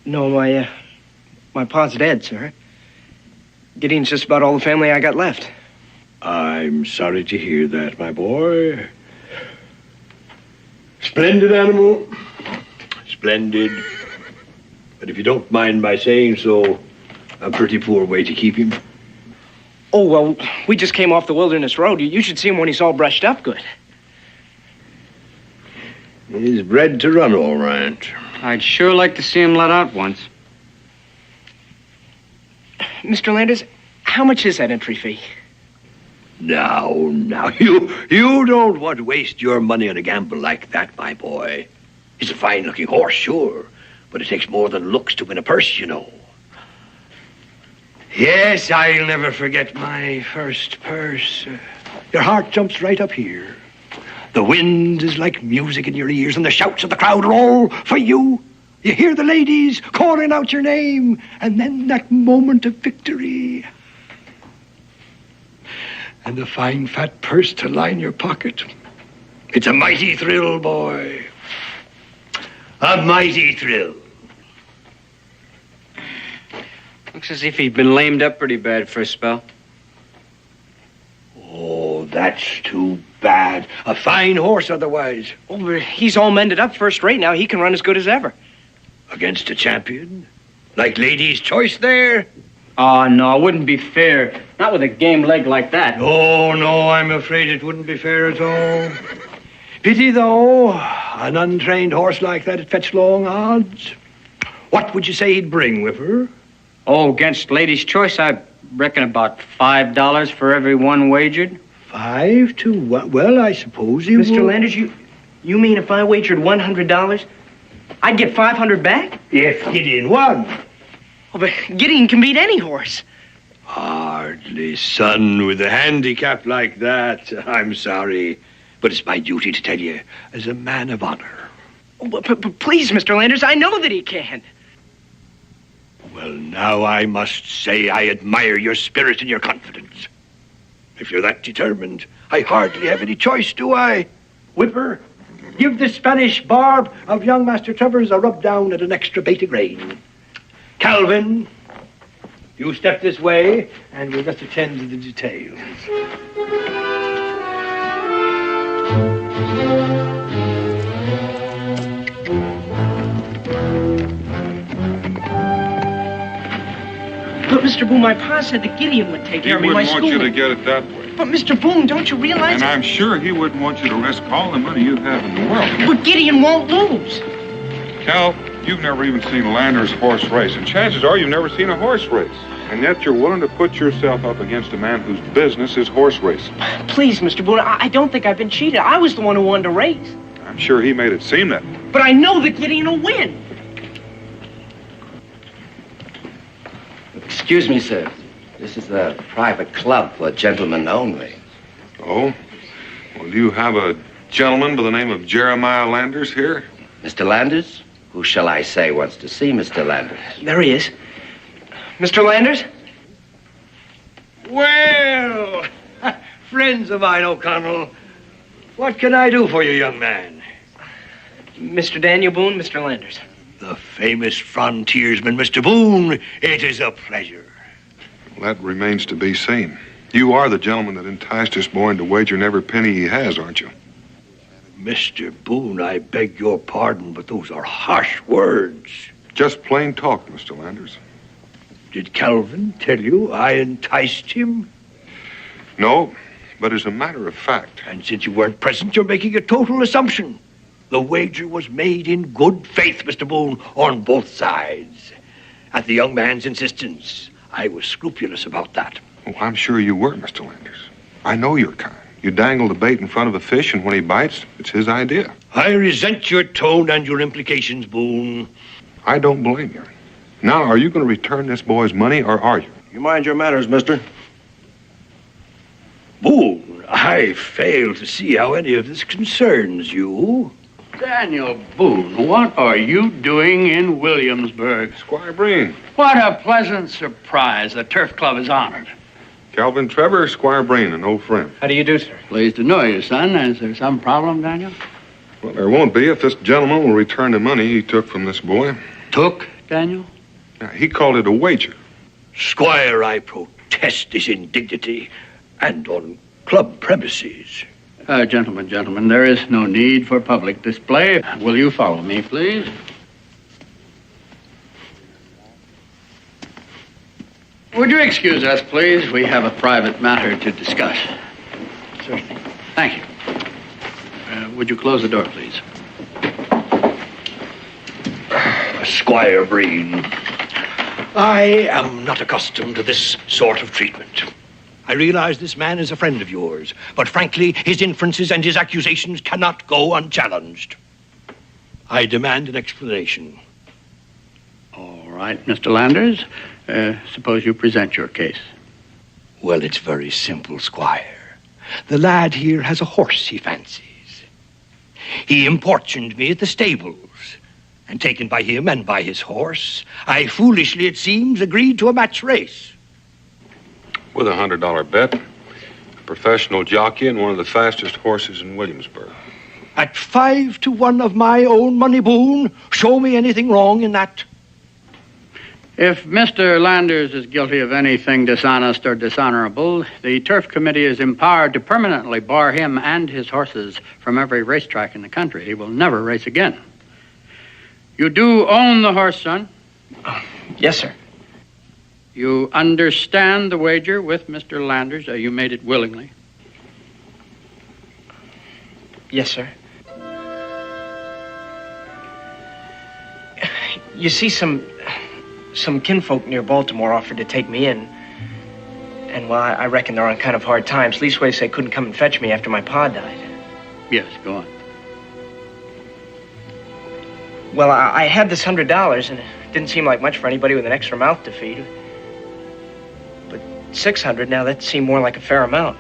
No, my pa's dead, sir. Gideon's just about all the family I got left. I'm sorry to hear that, my boy. Splendid animal. Splendid. But if you don't mind my saying so, a pretty poor way to keep him. Oh, well, we just came off the Wilderness Road. You should see him when he's all brushed up good. He's bred to run all right. I'd sure like to see him let out once. Mr. Landers, how much is that entry fee? Now, you don't want to waste your money on a gamble like that, my boy. He's a fine-looking horse, sure, but it takes more than looks to win a purse, you know. Yes, I'll never forget my first purse. Your heart jumps right up here. The wind is like music in your ears, and the shouts of the crowd are all for you. You hear the ladies calling out your name, and then that moment of victory. And a fine fat purse to line your pocket. It's a mighty thrill, boy. A mighty thrill. Looks as if he'd been lamed up pretty bad for a spell. Oh, that's too bad. A fine horse otherwise. Oh, but he's all mended up first rate now. He can run as good as ever. Against a champion? Like Lady's Choice there? Oh, no, it wouldn't be fair. Not with a game leg like that. Oh, no, I'm afraid it wouldn't be fair at all. Pity, though. An untrained horse like that would fetch long odds. What would you say he'd bring, Whipper? Oh, against Lady's Choice, I reckon about $5 for every one wagered. 5 to 1? Well, I suppose he Mr. would. Landers, you mean if I wagered $100, I'd get $500 back? If Gideon won. Oh, but Gideon can beat any horse. Hardly, son, with a handicap like that. I'm sorry, but it's my duty to tell you, as a man of honor. Oh, but please, Mr. Landers, I know that he can. Well, now I must say I admire your spirit and your confidence. If you're that determined, I hardly have any choice, do I? Whipper, give the Spanish barb of young Master Trevor's a rub down at an extra bait of grain. Calvin, you step this way, and we'll just attend to the details. But, Mr. Boone, my pa said that Gideon would take care of me. He wouldn't want you to get it that way. But, Mr. Boone, don't you realize... And I'm sure he wouldn't want you to risk all the money you have in the world. But Gideon won't lose. Cal, you've never even seen Lander's horse race, and chances are you've never seen a horse race. And yet you're willing to put yourself up against a man whose business is horse racing. Please, Mr. Boone, I don't think I've been cheated. I was the one who wanted to race. I'm sure he made it seem that. But I know that Gideon will win. Excuse me, sir. This is a private club for gentlemen only. Oh? Well, do you have a gentleman by the name of Jeremiah Landers here? Mr. Landers? Who shall I say wants to see Mr. Landers? There he is. Mr. Landers? Well, friends of mine, O'Connell, what can I do for you, young man? Mr. Daniel Boone, Mr. Landers. The famous frontiersman, Mr. Boone. It is a pleasure. Well, that remains to be seen. You are the gentleman that enticed this boy into wagering every penny he has, aren't you? Mr. Boone, I beg your pardon, but those are harsh words. Just plain talk, Mr. Landers. Did Calvin tell you I enticed him? No, but as a matter of fact. And since you weren't present, you're making a total assumption. The wager was made in good faith, Mr. Boone, on both sides. At the young man's insistence, I was scrupulous about that. Oh, I'm sure you were, Mr. Landers. I know your kind. You dangle the bait in front of a fish, and when he bites, it's his idea. I resent your tone and your implications, Boone. I don't blame you. Now, are you going to return this boy's money, or are you? You mind your manners, mister. Boone, I fail to see how any of this concerns you. Daniel Boone, what are you doing in Williamsburg? Squire Breen. What a pleasant surprise. The Turf Club is honored. Calvin Trevor, Squire Breen, an old friend. How do you do, sir? Pleased to know you, son. Is there some problem, Daniel? Well, there won't be if this gentleman will return the money he took from this boy. Took, Daniel? Now, he called it a wager. Squire, I protest this indignity, and on club premises. Gentlemen, there is no need for public display. Will you follow me, please? Would you excuse us, please? We have a private matter to discuss. Certainly. Thank you. Would you close the door, please? Squire Breen, I am not accustomed to this sort of treatment. I realize this man is a friend of yours, but frankly, his inferences and his accusations cannot go unchallenged. I demand an explanation. All right, Mr. Landers. Suppose you present your case. Well, it's very simple, Squire. The lad here has a horse he fancies. He importuned me at the stables, and taken by him and by his horse, I foolishly, it seems, agreed to a match race. With a $100 bet, a professional jockey and one of the fastest horses in Williamsburg. At 5-1 of my own money, Boone, show me anything wrong in that. If Mr. Landers is guilty of anything dishonest or dishonorable, the Turf Committee is empowered to permanently bar him and his horses from every racetrack in the country. He will never race again. You do own the horse, son? Yes, sir. You understand the wager with Mr. Landers? You made it willingly? Yes, sir. You see, some kinfolk near Baltimore offered to take me in. And, well, I reckon they're on kind of hard times. Leastways, they couldn't come and fetch me after my pa died. Yes, go on. Well, I had this $100, and it didn't seem like much for anybody with an extra mouth to feed. But $600 now, that seemed more like a fair amount.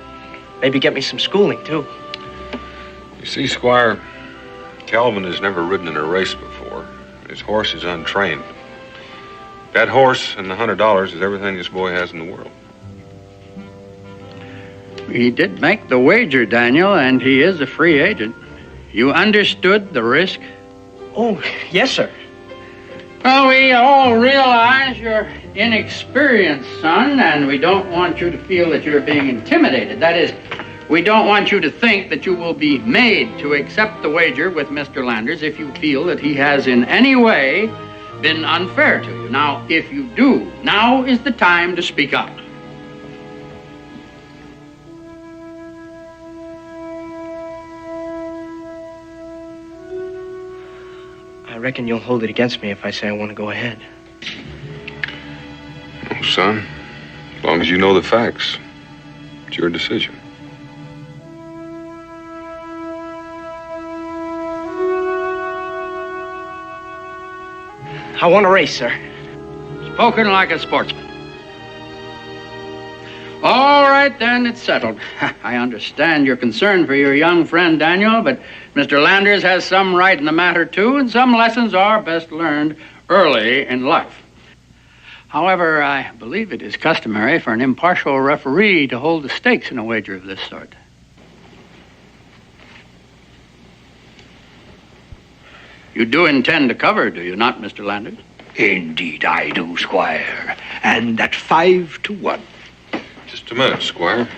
Maybe get me some schooling, too. You see, Squire, Calvin has never ridden in a race before. His horse is untrained. That horse and the $100 is everything this boy has in the world. He did make the wager, Daniel, and he is a free agent. You understood the risk? Oh, yes, sir. Well, we all realize you're inexperienced, son, and we don't want you to feel that you're being intimidated. That is, we don't want you to think that you will be made to accept the wager with Mr. Landers if you feel that he has in any way been unfair to you. Now, if you do, now is the time to speak up. I reckon you'll hold it against me if I say I want to go ahead. Oh, son, As long as you know the facts, it's your decision. I want to race, sir. Spoken like a sportsman. All right, then, it's settled. I understand your concern for your young friend, Daniel, but Mr. Landers has some right in the matter, too, and some lessons are best learned early in life. However, I believe it is customary for an impartial referee to hold the stakes in a wager of this sort. You do intend to cover, do you not, Mr. Landers? Indeed I do, Squire. And at 5 to 1. Just a minute, Squire.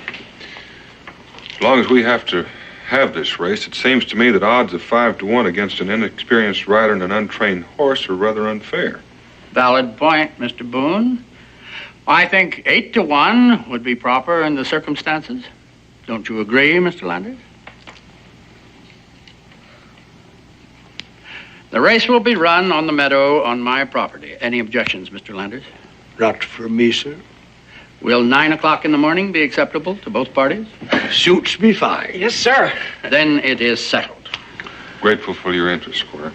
As long as we have to have this race, it seems to me that odds of 5 to 1 against an inexperienced rider and an untrained horse are rather unfair. Valid point, Mr. Boone. I think 8 to 1 would be proper in the circumstances. Don't you agree, Mr. Landers? The race will be run on the meadow on my property. Any objections, Mr. Landers? Not for me, sir. Will 9 o'clock in the morning be acceptable to both parties? Suits me fine. Yes, sir. Then it is settled. Grateful for your interest, Squire.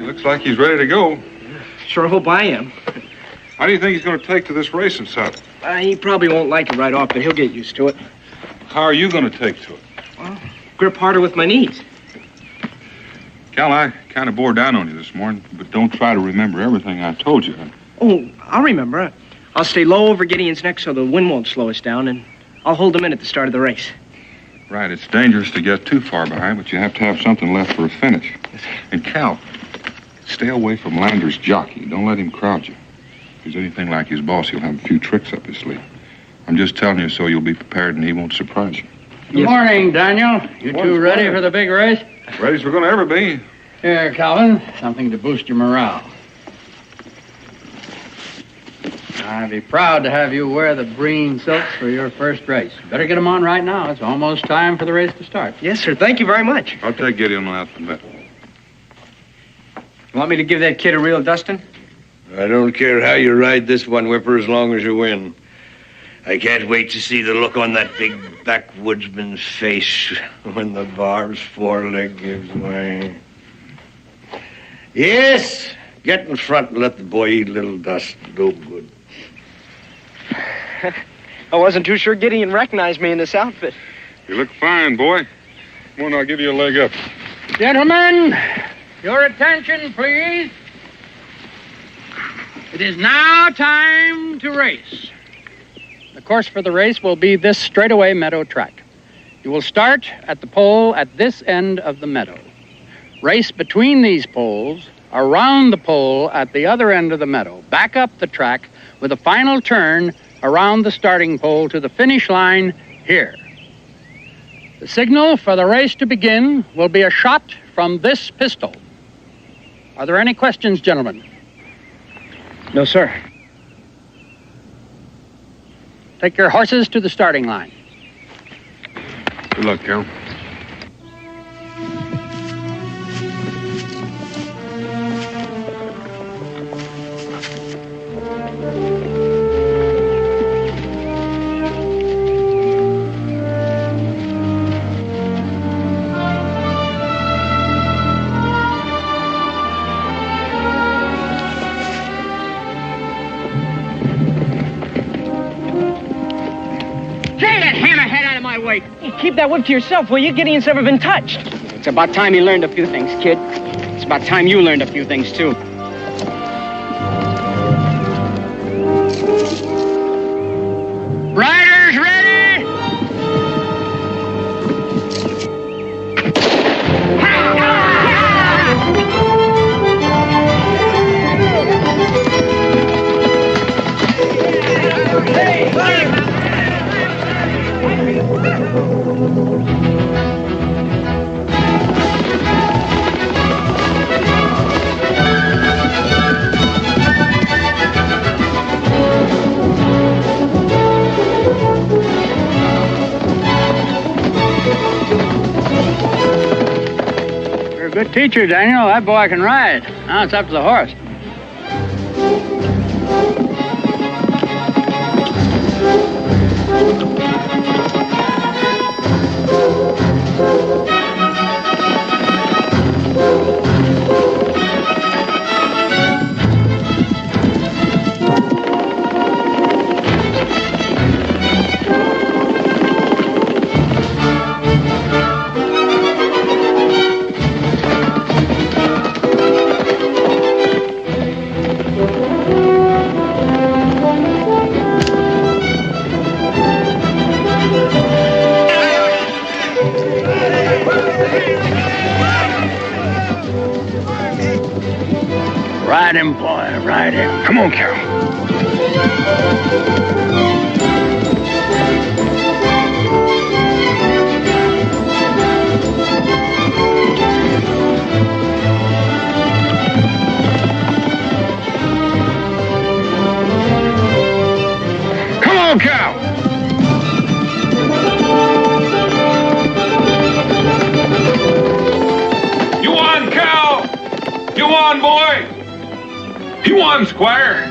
Looks like he's ready to go. Sure hope I am. How do you think he's going to take to this racing saddle? He probably won't like it right off, but he'll get used to it. How are you going to take to it? Well, grip harder with my knees. Cal, I kind of bore down on you this morning, but don't try to remember everything I told you. Oh, I'll remember. I'll stay low over Gideon's neck so the wind won't slow us down, and I'll hold him in at the start of the race. Right, it's dangerous to get too far behind, but you have to have something left for a finish. And Cal, stay away from Landers' jockey. Don't let him crowd you. If he's anything like his boss, he'll have a few tricks up his sleeve. I'm just telling you so you'll be prepared and he won't surprise you. Good morning, Daniel. You two ready for the big race? Ready as we're going to ever be. Here, Calvin, something to boost your morale. I'd be proud to have you wear the green silks for your first race. Better get them on right now. It's almost time for the race to start. Yes, sir. Thank you very much. I'll take Gideon out the vet. You want me to give that kid a real dusting? I don't care how you ride this one, Whipper, as long as you win. I can't wait to see the look on that big backwoodsman's face when the bar's foreleg gives way. Yes, get in front and let the boy eat a little dust. Go good. I wasn't too sure Gideon recognized me in this outfit. You look fine, boy. Come on, I'll give you a leg up. Gentlemen, your attention, please. It is now time to race. The course for the race will be this straightaway meadow track. You will start at the pole at this end of the meadow. Race between these poles, around the pole at the other end of the meadow, back up the track with a final turn around the starting pole to the finish line here. The signal for the race to begin will be a shot from this pistol. Are there any questions, gentlemen? No, sir. Take your horses to the starting line. Good luck, Cal. Keep that whip to yourself, will you? Gideon's never been touched. It's about time he learned a few things, kid. It's about time you learned a few things, too. Riders ready? a good teacher, Daniel. That boy can ride. Now it's up to the horse. Ride him, boy, ride him. Come on, Carol. Come on, Carol. You won, Cal! You won, boy! You won, Squire!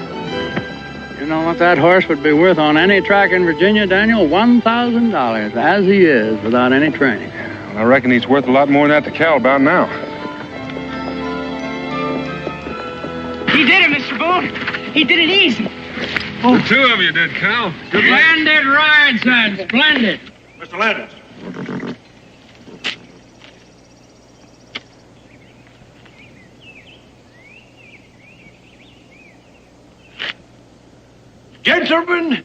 You know what that horse would be worth on any track in Virginia, Daniel? $1,000, as he is, without any training. Well, I reckon he's worth a lot more than that to Cal about now. He did it, Mr. Boone. He did it easy. The two of you did, Cal. Splendid ride, son. Splendid. Mr. Landis. Gentlemen,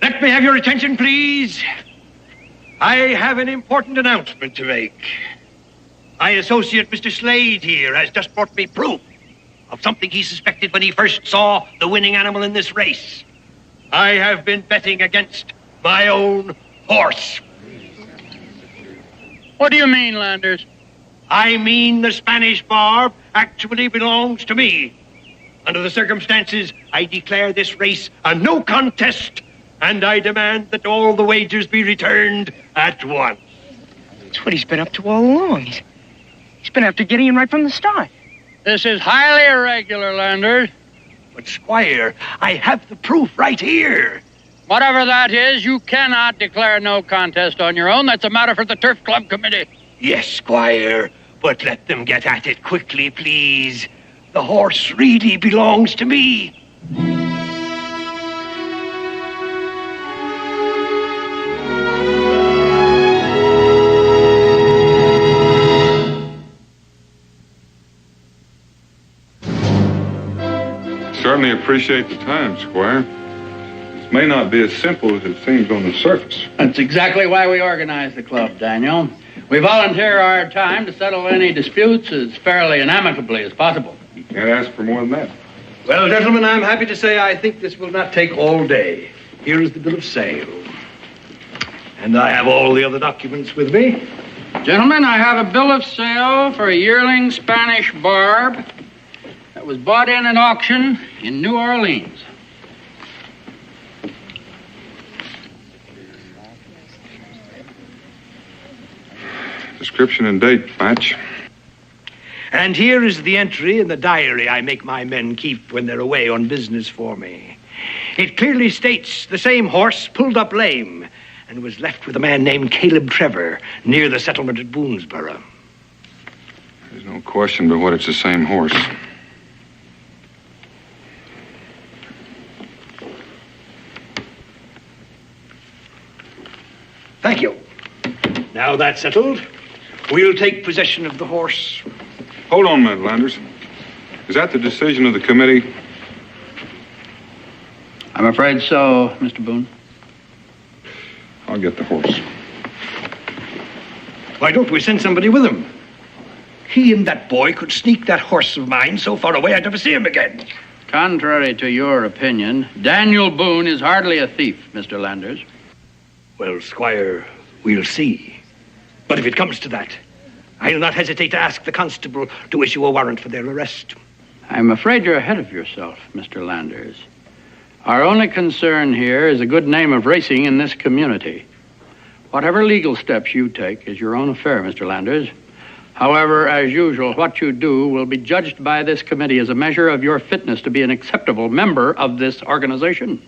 let me have your attention, please. I have an important announcement to make. My associate, Mr. Slade, here, has just brought me proof of something he suspected when he first saw the winning animal in this race. I have been betting against my own horse. What do you mean, Landers? I mean the Spanish Barb actually belongs to me. Under the circumstances, I declare this race a no contest, and I demand that all the wagers be returned at once. That's what he's been up to all along. He's been after Gideon right from the start. This is highly irregular, Landers. But, Squire, I have the proof right here. Whatever that is, you cannot declare no contest on your own. That's a matter for the Turf Club Committee. Yes, Squire, but let them get at it quickly, please. The horse really belongs to me. Certainly appreciate the time, Squire. This may not be as simple as it seems on the surface. That's exactly why we organized the club, Daniel. We volunteer our time to settle any disputes as fairly and amicably as possible. You can't ask for more than that. Well, gentlemen, I'm happy to say I think this will not take all day. Here is the bill of sale. And I have all the other documents with me. Gentlemen, I have a bill of sale for a yearling Spanish Barb that was bought in at auction in New Orleans. Description and date match. And here is the entry in the diary I make my men keep when they're away on business for me. It clearly states the same horse pulled up lame and was left with a man named Caleb Trevor near the settlement at Boonesboro. There's no question but what it's the same horse. Thank you. Now that's settled, we'll take possession of the horse. Hold on a minute, Landers. Is that the decision of the committee? I'm afraid so, Mr. Boone. I'll get the horse. Why don't we send somebody with him? He and that boy could sneak that horse of mine so far away I'd never see him again. Contrary to your opinion, Daniel Boone is hardly a thief, Mr. Landers. Well, Squire, we'll see. But if it comes to that, I'll not hesitate to ask the constable to issue a warrant for their arrest. I'm afraid you're ahead of yourself, Mr. Landers. Our only concern here is the good name of racing in this community. Whatever legal steps you take is your own affair, Mr. Landers. However, as usual, what you do will be judged by this committee as a measure of your fitness to be an acceptable member of this organization.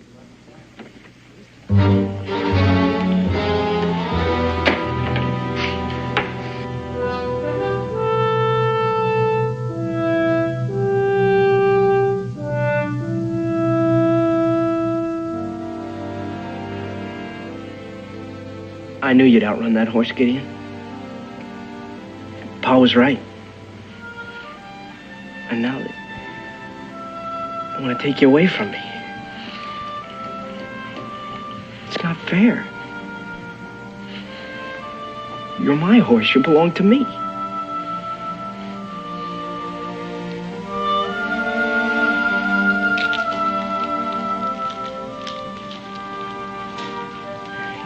I knew you'd outrun that horse, Gideon. Pa was right. And now that I want to take you away from me. It's not fair. You're my horse. You belong to me.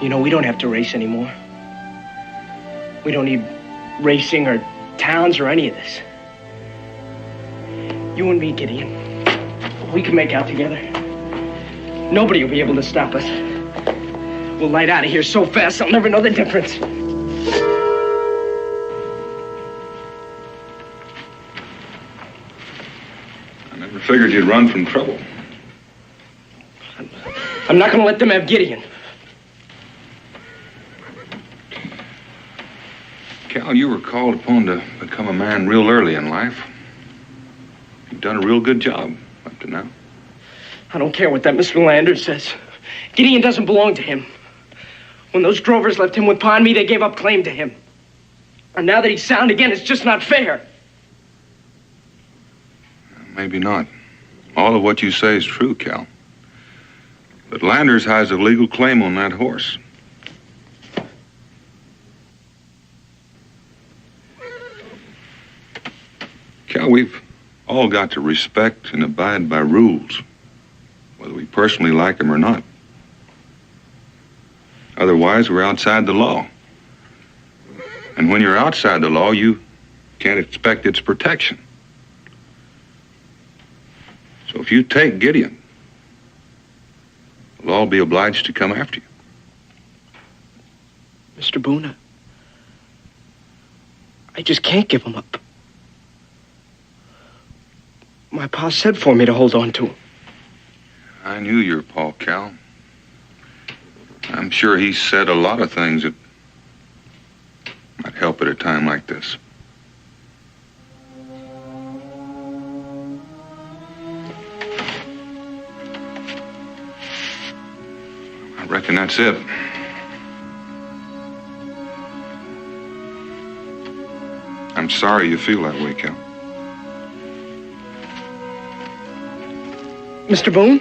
You know, we don't have to race anymore. We don't need racing or towns or any of this. You and me, Gideon, we can make out together. Nobody will be able to stop us. We'll light out of here so fast I'll never know the difference. I never figured you'd run from trouble. I'm not going to let them have Gideon. Cal, you were called upon to become a man real early in life. You've done a real good job up to now. I don't care what that Mr. Landers says. Gideon doesn't belong to him. When those drovers left him with Pa and me, they gave up claim to him. And now that he's sound again, it's just not fair. Maybe not. All of what you say is true, Cal. But Landers has a legal claim on that horse. Cal, we've all got to respect and abide by rules, whether we personally like them or not. Otherwise, we're outside the law. And when you're outside the law, you can't expect its protection. So if you take Gideon, we'll all be obliged to come after you. Mr. Boone, I just can't give him up. My pa said for me to hold on to him. I knew your pa, Cal. I'm sure he said a lot of things that might help at a time like this. I reckon that's it. I'm sorry you feel that way, Cal. Mr. Boone?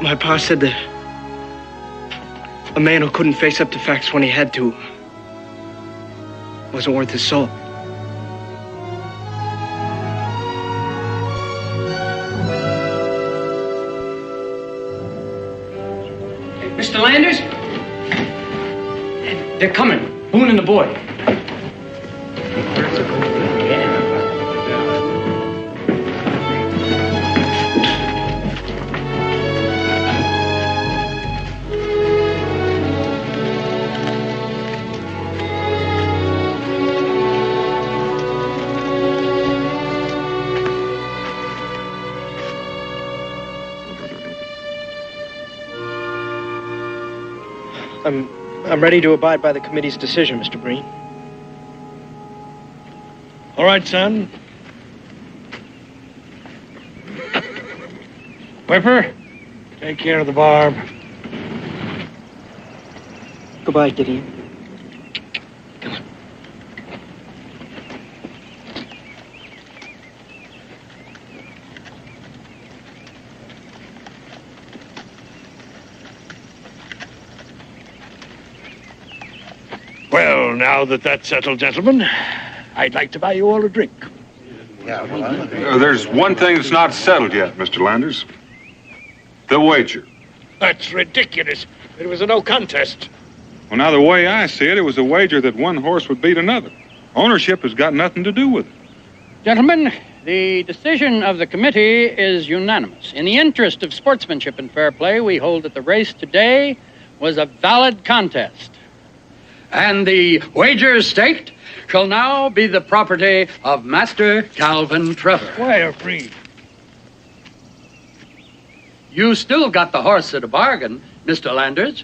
My pa said that a man who couldn't face up to facts when he had to wasn't worth his salt. Mr. Landers? They're coming. Boone and the boy. I'm ready to abide by the committee's decision, Mr. Breen. All right, son. Whipper? Take care of the barb. Goodbye, Gideon. Well, now that that's settled, gentlemen, I'd like to buy you all a drink. There's one thing that's not settled yet, Mr. Landers. The wager. That's ridiculous. It was a no contest. Well, now, the way I see it, it was a wager that one horse would beat another. Ownership has got nothing to do with it. Gentlemen, The decision of the committee is unanimous. In the interest of sportsmanship and fair play, we hold that the race today was a valid contest. And the wagers staked shall now be the property of Master Calvin Trevor. Squire free. You still got the horse at a bargain, Mr. Landers.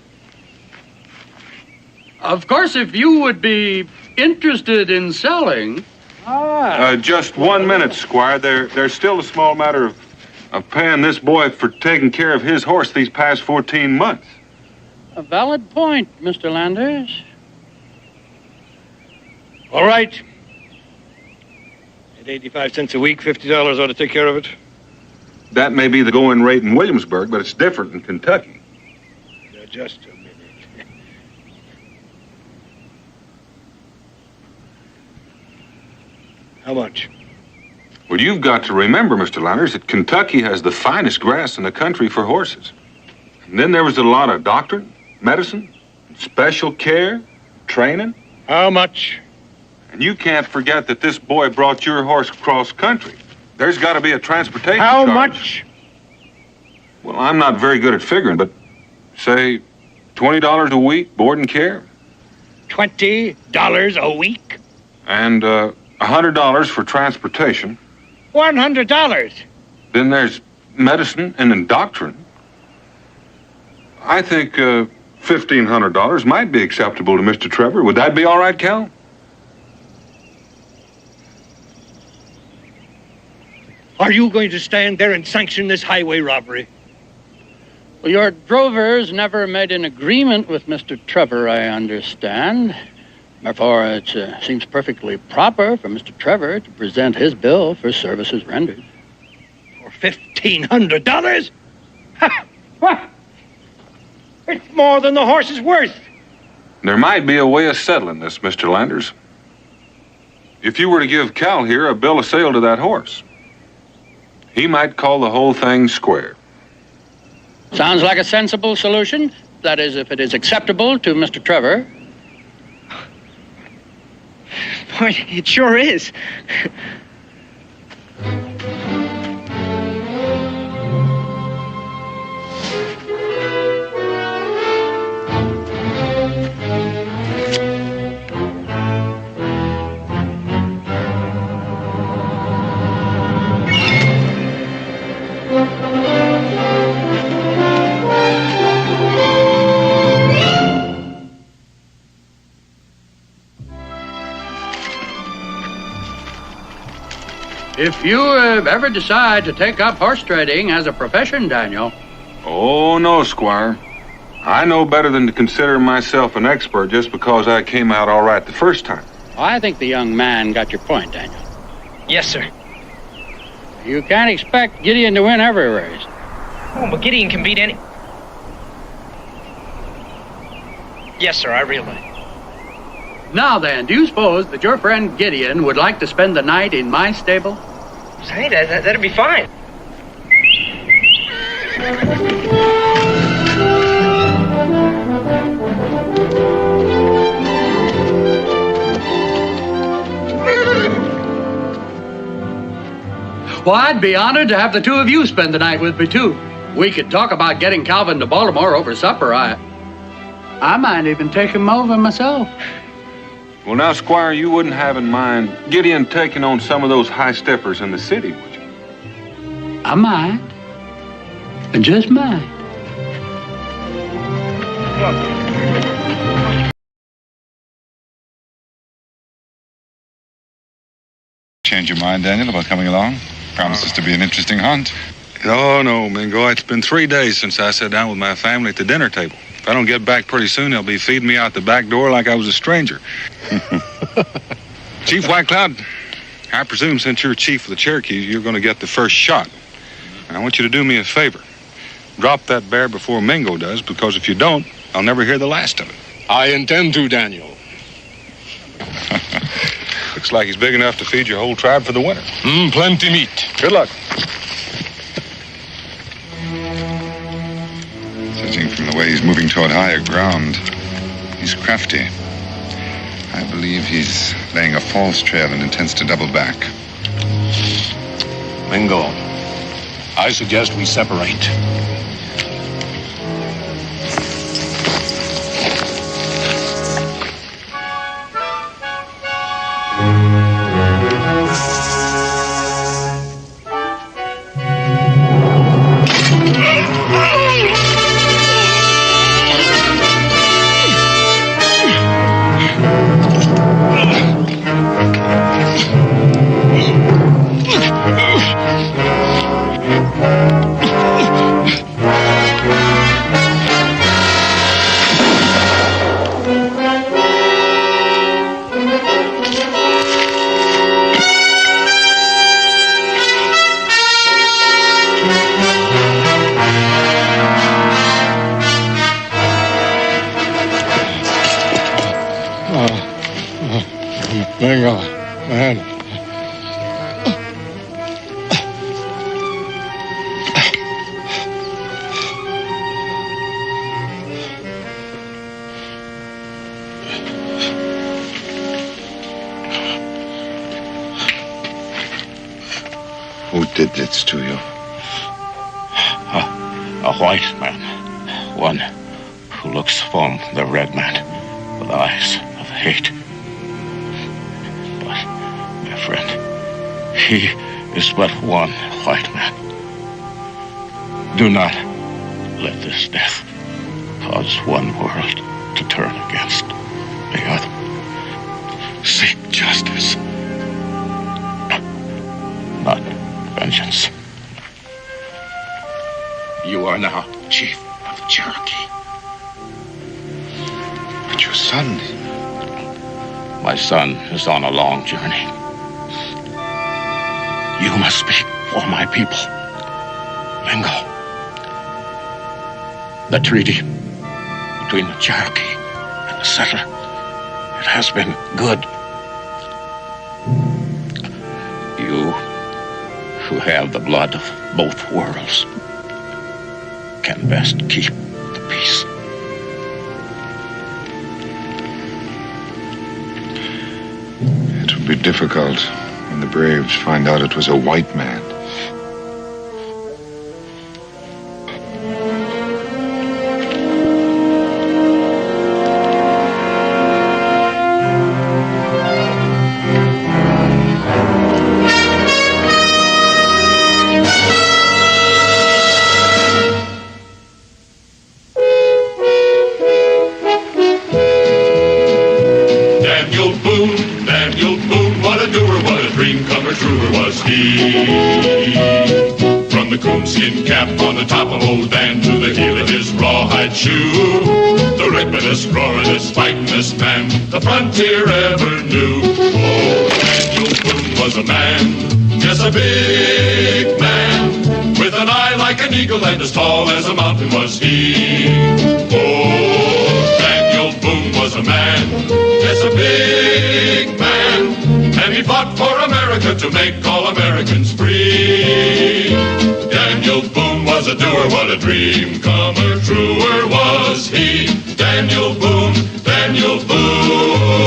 Of course, if you would be interested in selling... Just 1 minute, Squire. There's still a small matter of paying this boy for taking care of his horse these past 14 months. A valid point, Mr. Landers. All right. At 85 cents a week, $50 ought to take care of it. That may be the going rate in Williamsburg, but it's different in Kentucky. Now, just a minute. How much? Well, you've got to remember, Mr. Landers, that Kentucky has the finest grass in the country for horses. And then there was a lot of doctrine, medicine, special care, training. How much? And you can't forget that this boy brought your horse cross country. There's got to be a transportation How charge. much? Well, I'm not very good at figuring, but say $20 a week, board and care. $20 a week? And $100 for transportation. $100. Then there's medicine and then doctrine. I think $1,500 might be acceptable to Mr. Trevor. Would that be all right, Cal? Are you going to stand there and sanction this highway robbery? Well, your drovers never made an agreement with Mr. Trevor, I understand. Therefore, it seems perfectly proper for Mr. Trevor to present his bill for services rendered. For $1,500? Ha! What? It's more than the horse is worth. There might be a way of settling this, Mr. Landers. If you were to give Cal here a bill of sale to that horse, he might call the whole thing square. Sounds like a sensible solution. That is, if it is acceptable to Mr. Trevor. Boy, it sure is. If you ever decide to take up horse trading as a profession, Daniel. Oh, no, Squire. I know better than to consider myself an expert just because I came out all right the first time. I think the young man got your point, Daniel. Yes, sir. You can't expect Gideon to win every race. Oh, but Gideon can beat any... Yes, sir, I realize. Now then, do you suppose that your friend Gideon would like to spend the night in my stable? Say, that'd be fine. Well, I'd be honored to have the two of you spend the night with me, too. We could talk about getting Calvin to Baltimore over supper. I might even take him over myself. Well, now, Squire, you wouldn't have in mind Gideon taking on some of those high steppers in the city, would you? I might. I just might. Change your mind, Daniel, about coming along? Promises to be an interesting hunt. Oh, no, Mingo. It's been 3 days since I sat down with my family at the dinner table. If I don't get back pretty soon, they'll be feeding me out the back door like I was a stranger. Chief White Cloud, I presume since you're chief of the Cherokees, you're going to get the first shot. And I want you to do me a favor. Drop that bear before Mingo does, because if you don't, I'll never hear the last of it. I intend to, Daniel. Looks like he's big enough to feed your whole tribe for the winter. Plenty meat. Good luck. Judging from the way he's moving toward higher ground, he's crafty. I believe he's laying a false trail and intends to double back. Mingo, I suggest we separate. Mingo, man. Who did this to you? A white man. One who looks from the red man with eyes of hate. But, my friend, he is but one white man. Do not let this death cause one world to turn against the other. Seek justice, not vengeance. You are now chief of the Cherokee. But your son... My son is on a long journey. You must speak for my people. Mingo. The treaty between the Cherokee and the settler, it has been good. You, who have the blood of both worlds, can best keep the peace. It will be difficult when the braves find out it was a white man. Daniel Boone, what a doer, what a dream comer, truer was he. From the coonskin cap on the top of old Dan to the heel of his rawhide shoe, the ripidest, roaringest, fightingest man the frontier ever knew. Oh, Daniel Boone was a man, yes, a big man, with an eye like an eagle and as tall as a mountain was he. Oh, Daniel Boone was a man, yes, a big man, and he fought for America to make all Americans free. Daniel Boone was a doer, what a dream comer, truer was he. Daniel Boone, Daniel Boone.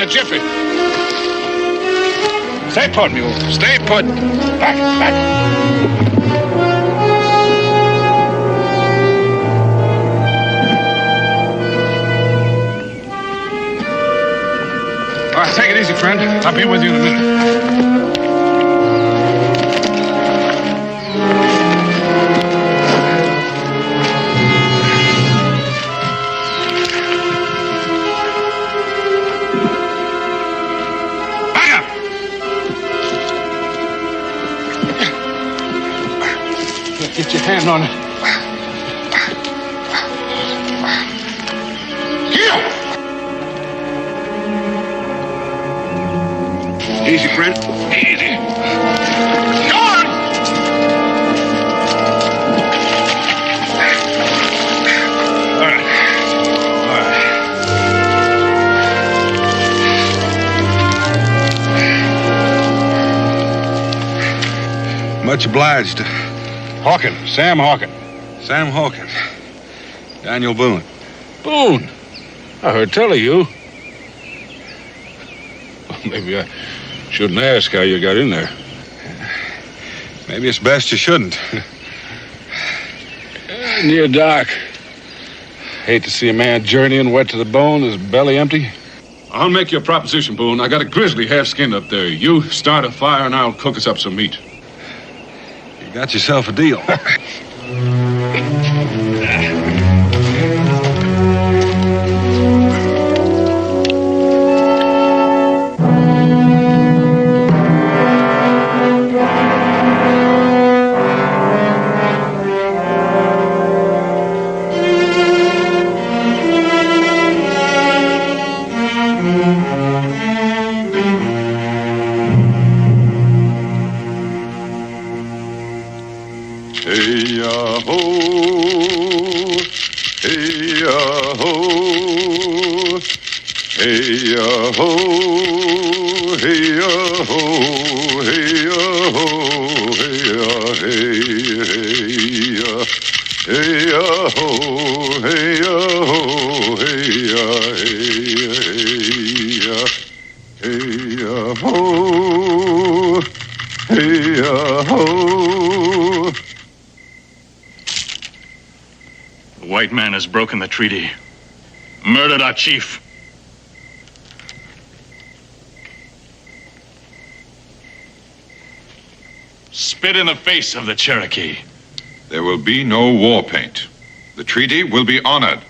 Jiffy. Stay put, mule. Stay put. Back, back. All right, take it easy, friend. I'll be with you in a minute. Get your hand on it. Here! Easy, friend. Easy. Go on! All right. Much obliged. Hawkin, Sam Hawkin. Sam Hawkin. Daniel Boone. Boone. I heard tell of you. Well, maybe I shouldn't ask how you got in there. Maybe it's best you shouldn't. Near dark. Hate to see a man journeying wet to the bone, his belly empty. I'll make you a proposition, Boone. I got a grizzly half-skinned up there. You start a fire and I'll cook us up some meat. You got yourself a deal. The white man has broken the treaty, murdered our chief. Spit in the face of the Cherokee. There will be no war paint. The treaty will be honored.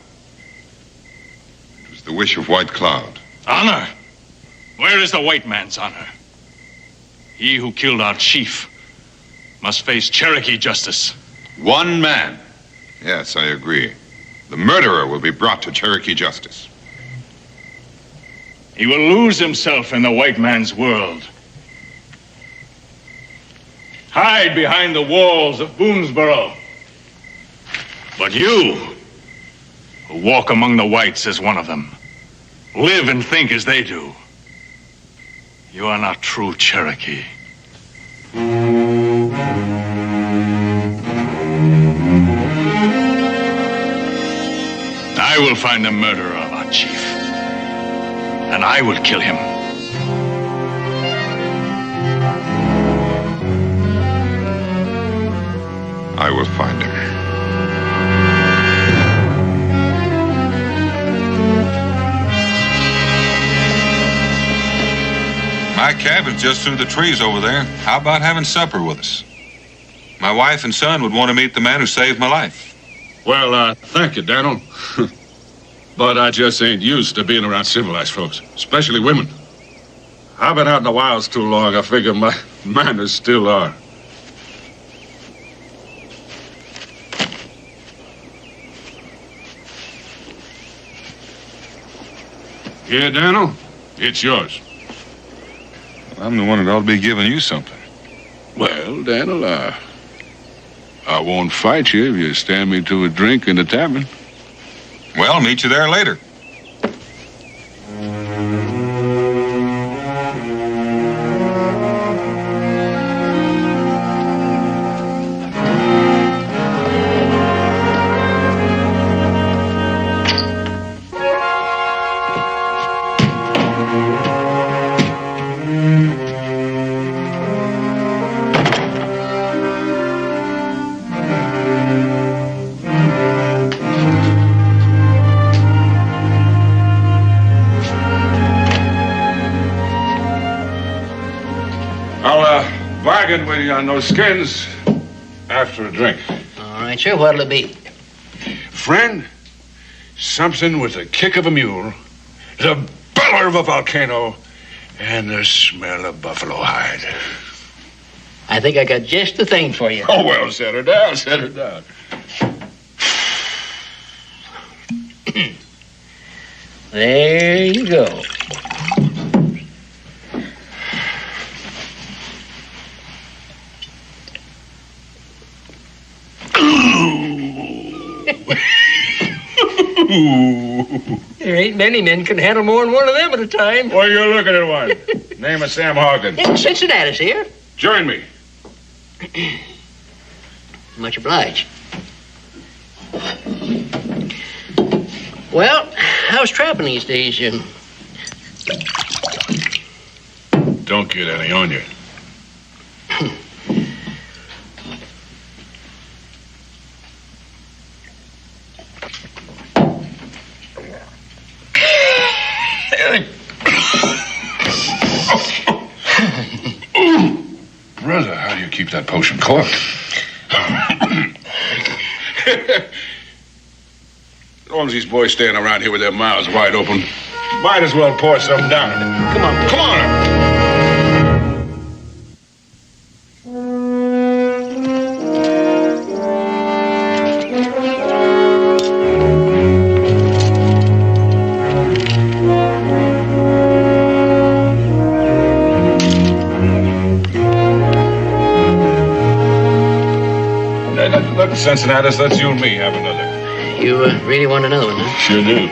It was the wish of White Cloud. Honor? Where is the white man's honor? He who killed our chief must face Cherokee justice. One man. Yes, I agree. The murderer will be brought to Cherokee justice. He will lose himself in the white man's world. Hide behind the walls of Boonesboro. But you, who walk among the whites as one of them, live and think as they do, you are not true Cherokee. I will find the murderer of our chief, and I will kill him. I will find him. My cabin's just through the trees over there. How about having supper with us? My wife and son would want to meet the man who saved my life. Well, thank you, Daniel. But I just ain't used to being around civilized folks, especially women. I've been out in the wilds too long. I figure my manners still are. Here, Daniel, it's yours. I'm the one that ought to be giving you something. Well, Daniel, I won't fight you if you stand me to a drink in the tavern. Well, I'll meet you there later. Bargain with you on those skins after a drink. All right, sure. What'll it be? Friend, something with the kick of a mule, the bellow of a volcano, and the smell of buffalo hide. I think I got just the thing for you. Oh, well, set her down, set her down. There you go. There ain't many men can handle more than one of them at a time. Well, you're looking at one. Name is Sam Hawkins. In Cincinnati's here. Join me. Much obliged. Well, how's trapping these days? Don't get any on you. Brother, how do you keep that potion corked? As long as these boys staying around here with their mouths wide open, might as well pour something down. Come on. Come on. Look, Cincinnatus, let's you and me have another. You really want another one, huh? Sure do.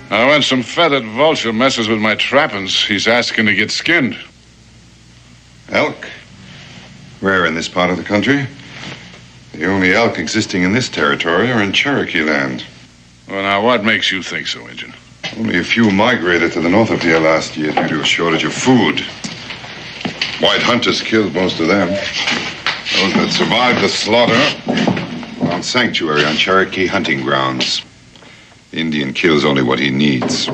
Now, when some feathered vulture messes with my trappings, he's asking to get skinned. Elk? Rare in this part of the country. The only elk existing in this territory are in Cherokee land. Well, now, what makes you think so, Injun? Only a few migrated to the north of here last year due to a shortage of food. White hunters killed most of them. Those that survived the slaughter found sanctuary on Cherokee hunting grounds. The Indian kills only what he needs.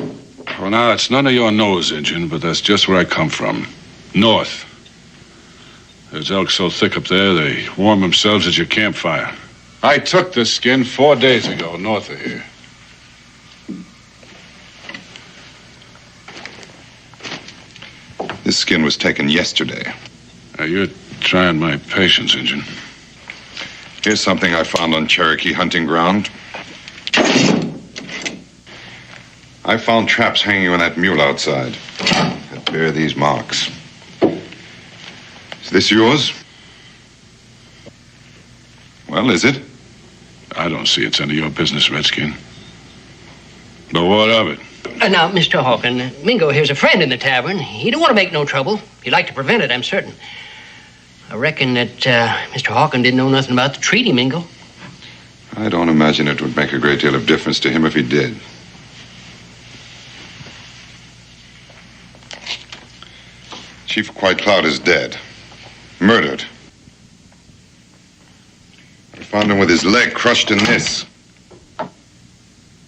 Well, now, it's none of your nose, Injun, but that's just where I come from. North. There's elk so thick up there, they warm themselves at your campfire. I took this skin 4 days ago, north of here. This skin was taken yesterday. Now, you're trying my patience, Injun. Here's something I found on Cherokee hunting ground. I found traps hanging on that mule outside that bear these marks. Is this yours? Well, is it? I don't see it's any of your business, Redskin. But what of it? Now, Mr. Hawkins, Mingo here's a friend in the tavern. He don't want to make no trouble. He'd like to prevent it, I'm certain. I reckon that Mr. Hawkins didn't know nothing about the treaty, Mingo. I don't imagine it would make a great deal of difference to him if he did. Chief White Cloud is dead. Murdered. I found him with his leg crushed in this.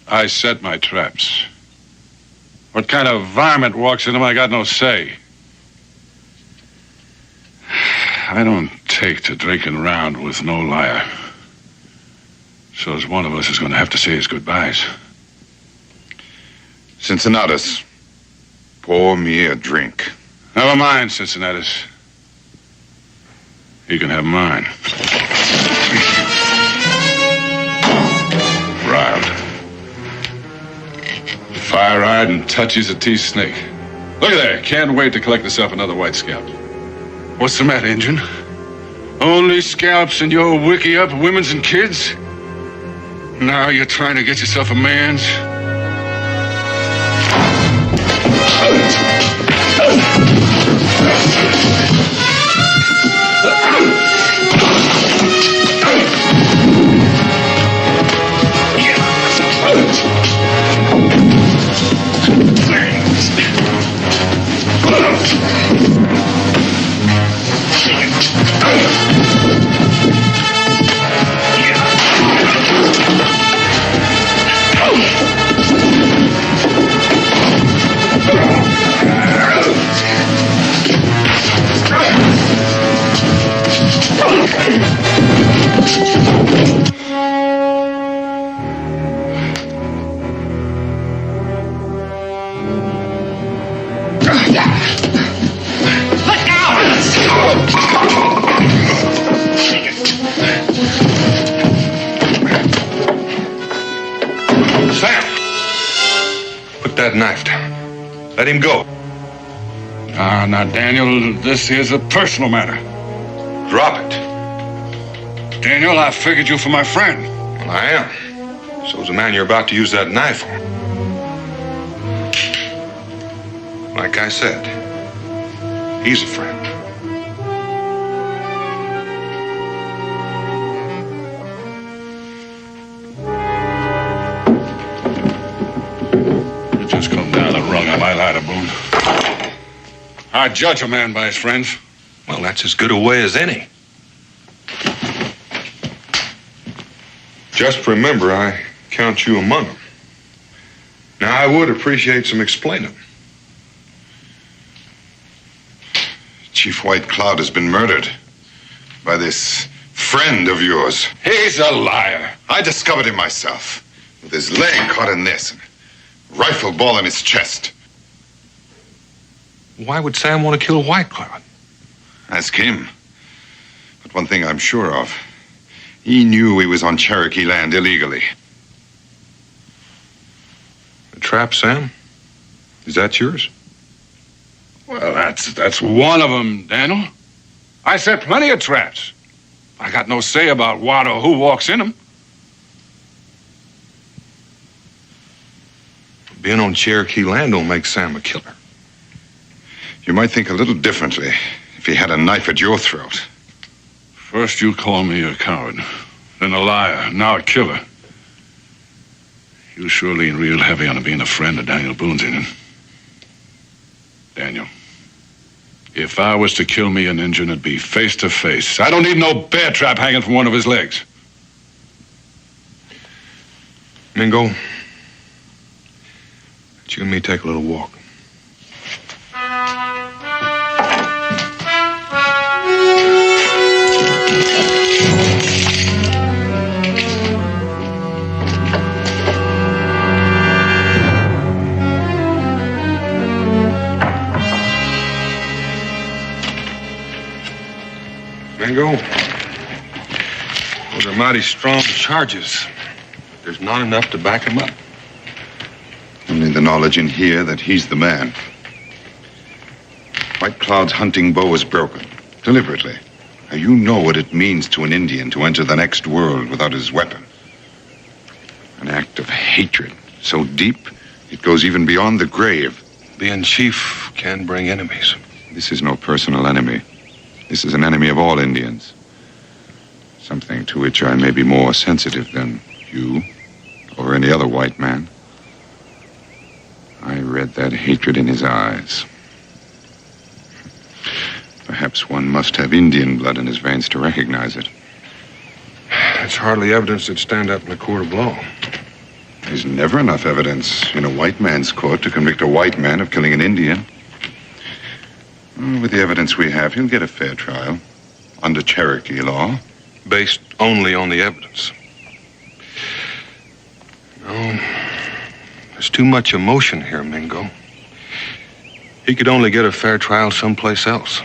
I set my traps. What kind of varmint walks into them, I got no say. I don't take to drinking around with no liar. So as one of us is going to have to say his goodbyes. Cincinnatus, pour me a drink. Never mind, Cincinnatus. You can have mine. Riled. Fire-eyed and touchy as a tea-snake. Look at there. Can't wait to collect myself another white scalp. What's the matter, Injun? Only scalps in your wiki-up women's and kids? Now you're trying to get yourself a man's? Let go! Sam! Put that knife down. Let him go. Now, Daniel, this is a personal matter. Drop it. Daniel, I figured you for my friend. Well, I am. So's the man you're about to use that knife on. Like I said, he's a friend. You just come down the rung of my ladder, Boone. I judge a man by his friends. Well, that's as good a way as any. Just remember, I count you among them. Now, I would appreciate some explaining. Chief White Cloud has been murdered by this friend of yours. He's a liar. I discovered him myself, with his leg caught in this, and a rifle ball in his chest. Why would Sam want to kill White Cloud? Ask him. But one thing I'm sure of, he knew he was on Cherokee land illegally. The trap, Sam? Is that yours? Well, that's one of them, Daniel. I set plenty of traps. I got no say about what or who walks in them. Being on Cherokee land don't make Sam a killer. You might think a little differently if he had a knife at your throat. First you call me a coward, then a liar, now a killer. You sure lean real heavy on being a friend of Daniel Boone's in it. Daniel, if I was to kill me an Injun, it'd be face to face. I don't need no bear trap hanging from one of his legs. Mingo, let you and me take a little walk. Mingo, those are mighty strong charges. There's not enough to back him up. Only the knowledge in here that he's the man. White Cloud's hunting bow is broken, deliberately. Now, you know what it means to an Indian to enter the next world without his weapon. An act of hatred so deep, it goes even beyond the grave. Being chief can bring enemies. This is no personal enemy. This is an enemy of all Indians. Something to which I may be more sensitive than you or any other white man. I read that hatred in his eyes. Perhaps one must have Indian blood in his veins to recognize it. That's hardly evidence that'd stand up in a court of law. There's never enough evidence in a white man's court to convict a white man of killing an Indian. With the evidence we have, he'll get a fair trial under Cherokee law. Based only on the evidence. No, there's too much emotion here, Mingo. He could only get a fair trial someplace else.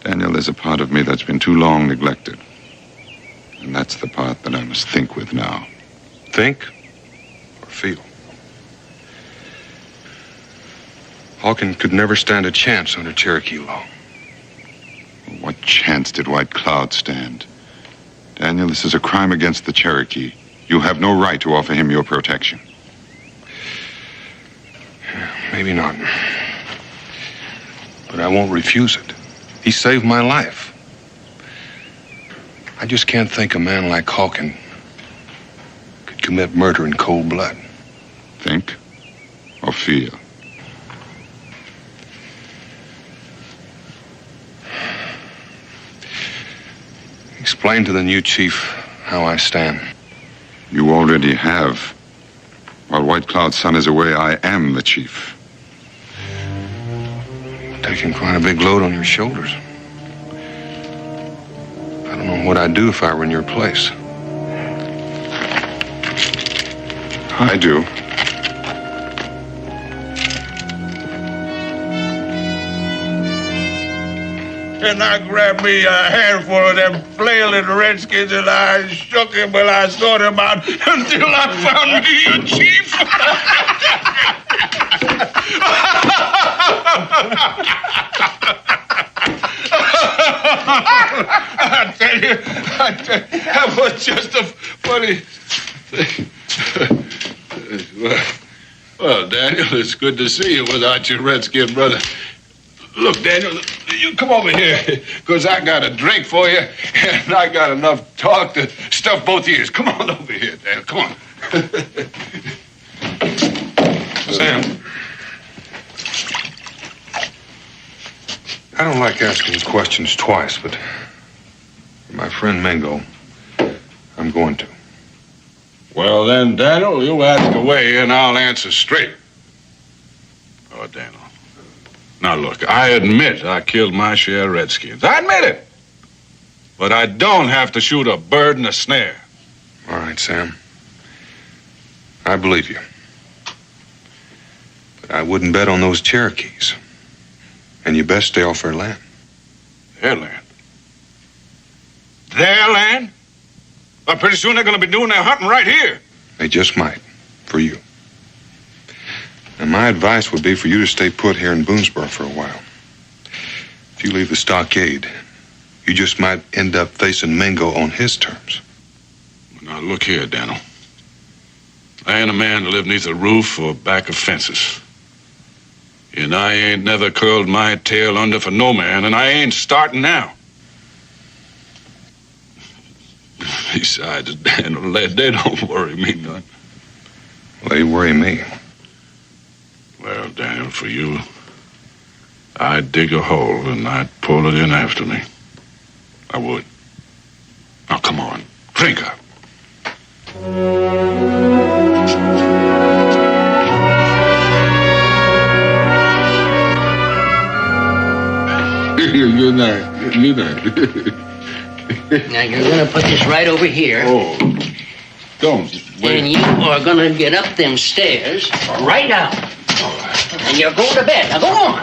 Daniel, there's a part of me that's been too long neglected. And that's the part that I must think with now. Think or feel? Hawken could never stand a chance under Cherokee law. What chance did White Cloud stand? Daniel, this is a crime against the Cherokee. You have no right to offer him your protection. Maybe not. But I won't refuse it. He saved my life. I just can't think a man like Hawken could commit murder in cold blood. Think or feel? Explain to the new chief how I stand. You already have. While White Cloud's son is away, I am the chief. Taking quite a big load on your shoulders. I don't know what I'd do if I were in your place. I do. And I grabbed me a handful of them flailing redskins and I shook him and I sought him out until I found me a chief. I tell you, that was just a funny thing. Well, Daniel, it's good to see you without your redskin brother. Look, Daniel, you come over here, because I got a drink for you, and I got enough talk to stuff both ears. Come on over here, Daniel, come on. Sam, I don't like asking questions twice, but for my friend Mingo, I'm going to. Well, then, Daniel, you ask away, and I'll answer straight. Oh, Daniel. Now, look, I admit I killed my share of redskins. I admit it. But I don't have to shoot a bird in a snare. All right, Sam. I believe you. But I wouldn't bet on those Cherokees. And you best stay off their land. Their land? Their land? Well, pretty soon they're going to be doing their hunting right here. They just might, for you. And my advice would be for you to stay put here in Boonesboro for a while. If you leave the stockade, you just might end up facing Mingo on his terms. Now, look here, Daniel. I ain't a man to live neath a roof or back of fences. And I ain't never curled my tail under for no man, and I ain't starting now. Besides, Daniel, they don't worry me none. Well, they worry me. Well, Daniel, for you, I'd dig a hole and I'd pull it in after me. I would. Now, come on, drink up. Good night. Good night. Now, you're gonna put this right over here. Oh, don't. Wait. And you are gonna get up them stairs right now. And you're going to bed. Now, go on.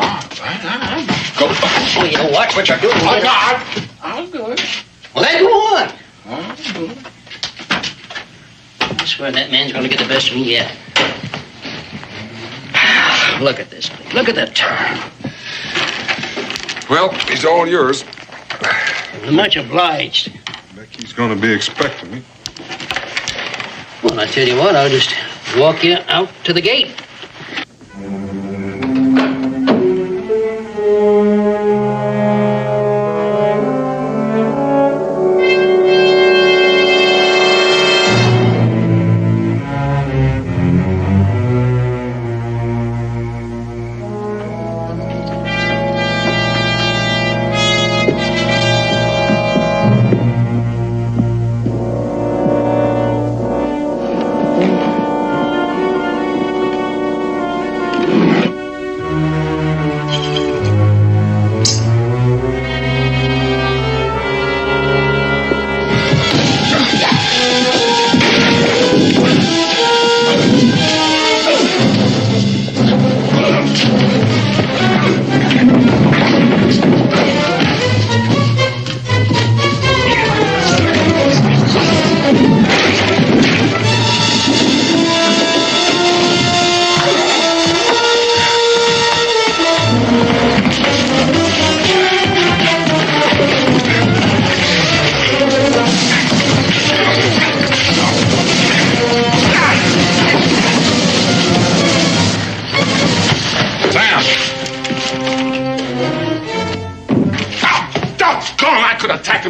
Go. Oh, you watch what you're doing. I'll do it. Well, then go on. I'll do it. I swear that man's going to get the best of me yet. Look at this. Look at that turn. Well, he's all yours. Much obliged. Becky's going to be expecting me. Well, I tell you what, I'll just walk you out to the gate.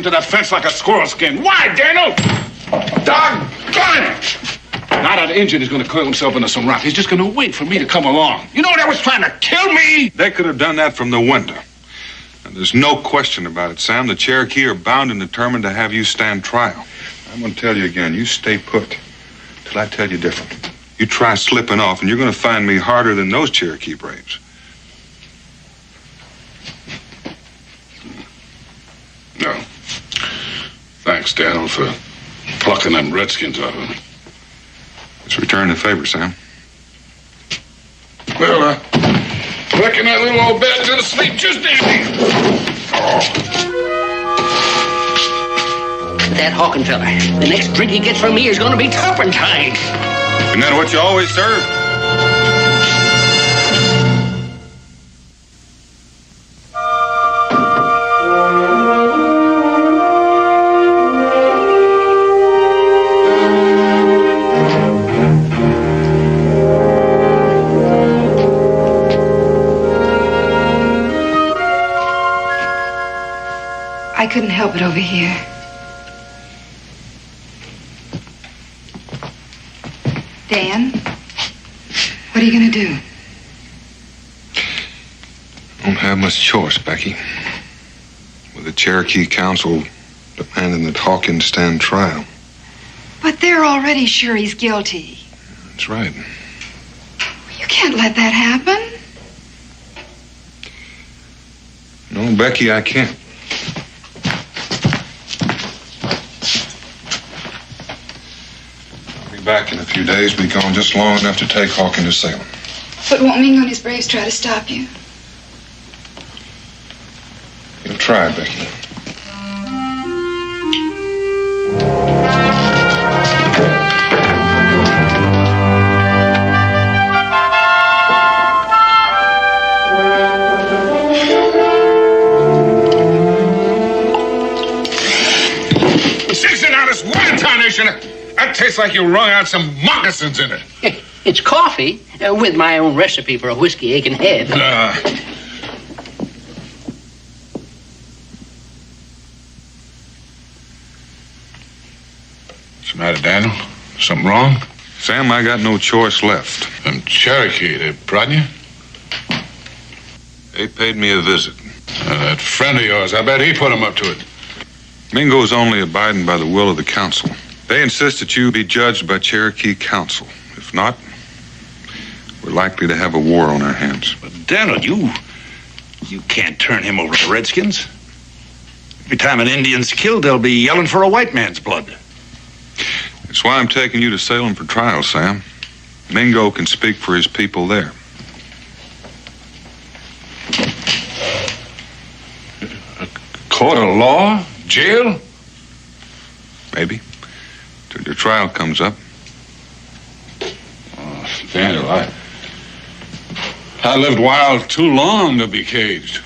To that fence like a squirrel skin. Why, Daniel? Doggone it! Now that engine is going to coil himself into some rock. He's just going to wait for me to come along. You know that was trying to kill me? They could have done that from the window. And there's no question about it, Sam. The Cherokee are bound and determined to have you stand trial. I'm going to tell you again, you stay put till I tell you different. You try slipping off, and you're going to find me harder than those Cherokee braves. No. Thanks, Daniel, for plucking them redskins out of me. Let's return the favor, Sam. Well, reckon that little old bed's gonna sleep just dandy. That Hawkin fella. The next drink he gets from me is going to be turpentine. Isn't that what you always serve? I couldn't help it over here. Dan, what are you going to do? Don't have much choice, Becky. With the Cherokee Council demanding that Hawkins stand trial. But they're already sure he's guilty. That's right. You can't let that happen. No, Becky, I can't. I'll be back in a few days. Be gone just long enough to take Hawkins to Salem. But won't Mingo and his braves try to stop you? You'll try, Becky. That tastes like you wrung out some moccasins in it. It's coffee with my own recipe for a whiskey aching head. What's the matter, Daniel? Something wrong? Sam, I got no choice left. Them Cherokee, they prodding you? They paid me a visit. That friend of yours, I bet he put him up to it. Mingo's only abiding by the will of the council. They insist that you be judged by Cherokee Council. If not, we're likely to have a war on our hands. But Daniel, you can't turn him over to the Redskins. Every time an Indian's killed, they'll be yelling for a white man's blood. That's why I'm taking you to Salem for trial, Sam. Mingo can speak for his people there. A court of law? Jail? Maybe. Till your trial comes up. Oh, Daniel, I lived wild too long to be caged.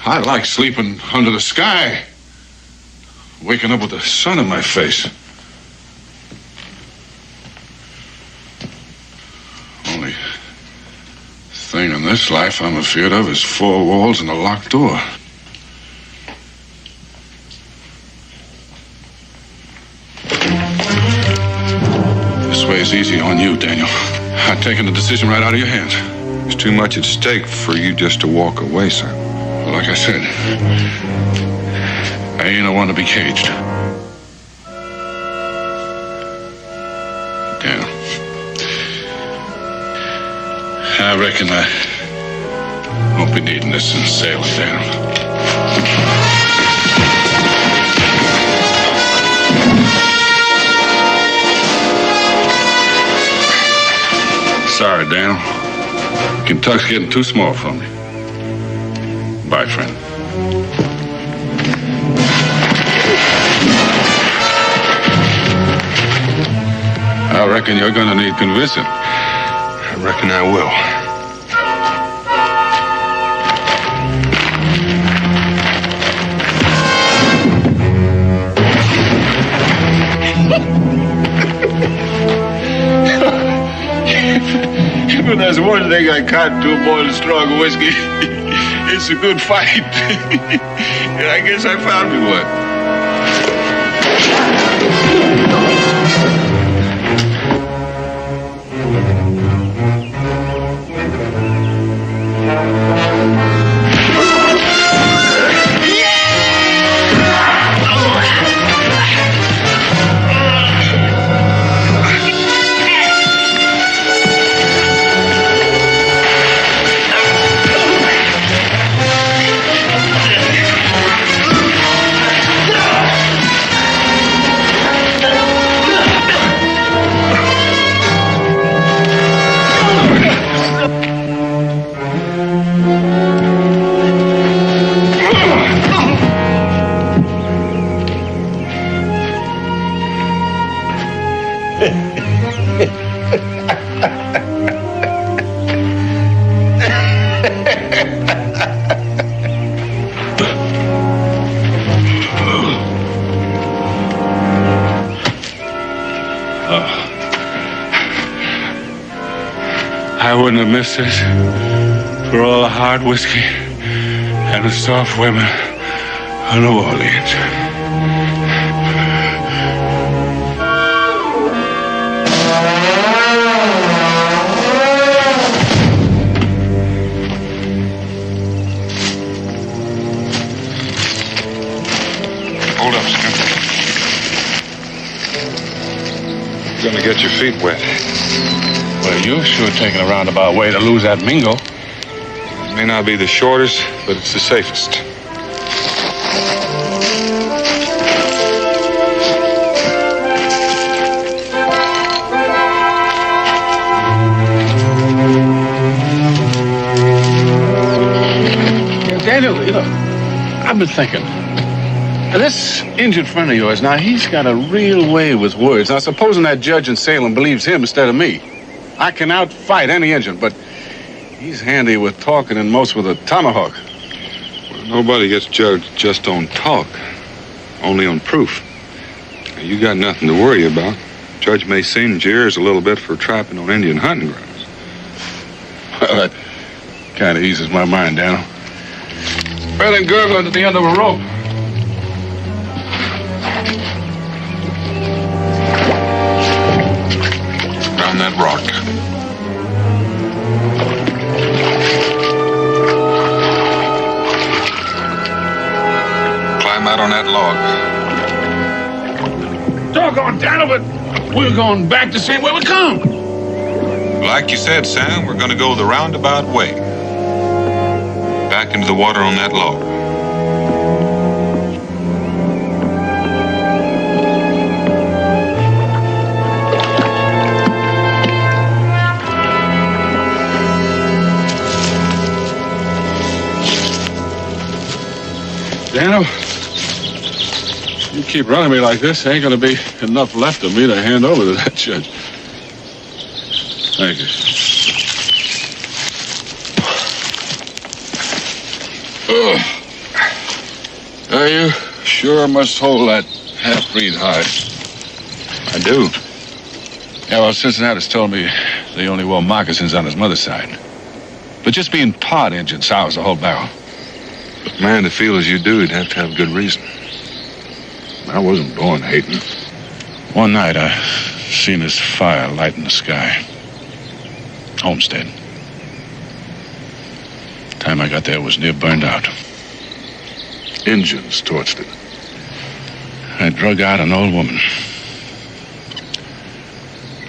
I like sleeping under the sky, waking up with the sun in my face. Only thing in this life I'm afraid of is four walls and a locked door. This way is easy on you, Daniel. I've taken the decision right out of your hands. There's too much at stake for you just to walk away, sir. Well, like I said, I ain't a one to be caged. Daniel, I reckon I won't be needing this in Salem, Daniel. Sorry, Daniel. Kentucky's getting too small for me. Bye, friend. I reckon you're gonna need convincing. I reckon I will. When there's one thing I can't do more than strong whiskey, it's a good fight. And I guess I found me one. I wouldn't have missed this for all the hard whiskey and the soft women of New Orleans. Hold up, Sam. You're gonna get your feet wet. Well, you're sure taking a roundabout way to lose that Mingo. It may not be the shortest, but it's the safest. Daniel, you know, I've been thinking. Now, this injured friend of yours, now, he's got a real way with words. Now, supposing that judge in Salem believes him instead of me. I can outfight any Injun, but he's handy with talking and most with a tomahawk. Well, nobody gets judged just on talk, only on proof. Now, you got nothing to worry about. Judge may singe your ears a little bit for trapping on Indian hunting grounds. Well, that kind of eases my mind, Daniel. Better than gurgling at the end of a rope. Down that rock. Climb out on that log. Doggone, Daniel, but we're going back the same way we come. Like you said, Sam, we're gonna go the roundabout way. Back into the water on that log. Daniel, you keep running me like this, ain't gonna be enough left of me to hand over to that judge. Thank you. You sure must hold that half-breed hide. I do. Yeah, well, Cincinnati's told me they only wore moccasins on his mother's side. But just being part Injun sours the whole barrel. But man, to feel as you do, you'd have to have good reason. I wasn't born hating. One night, I seen this fire light in the sky. Homestead. Time I got there, it was near burned out. Injuns torched it. I drug out an old woman.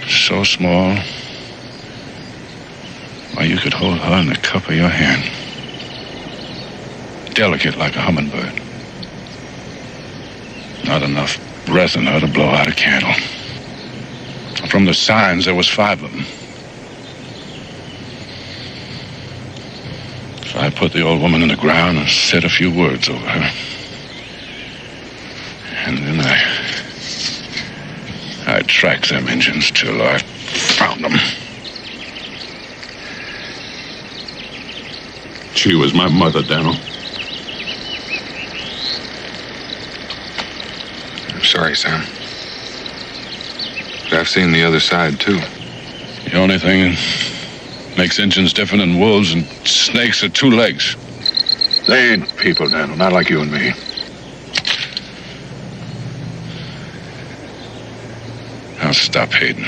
So small. Why, you could hold her in the cup of your hand. Delicate like a hummingbird. Not enough breath in her to blow out a candle. From the signs, there was 5 of them. So I put the old woman in the ground and said a few words over her. And then I tracked them Injuns till I found them. She was my mother, Daniel. I'm sorry, Sam. But I've seen the other side, too. The only thing that makes Injuns different than wolves and snakes are 2 legs. They ain't people, Daniel, not like you and me. I'll stop hating.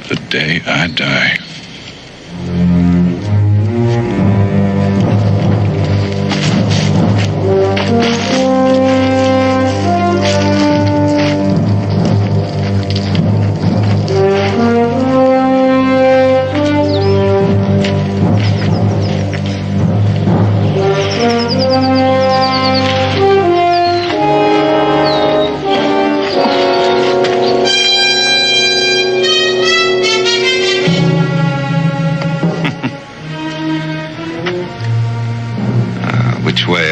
The day I die.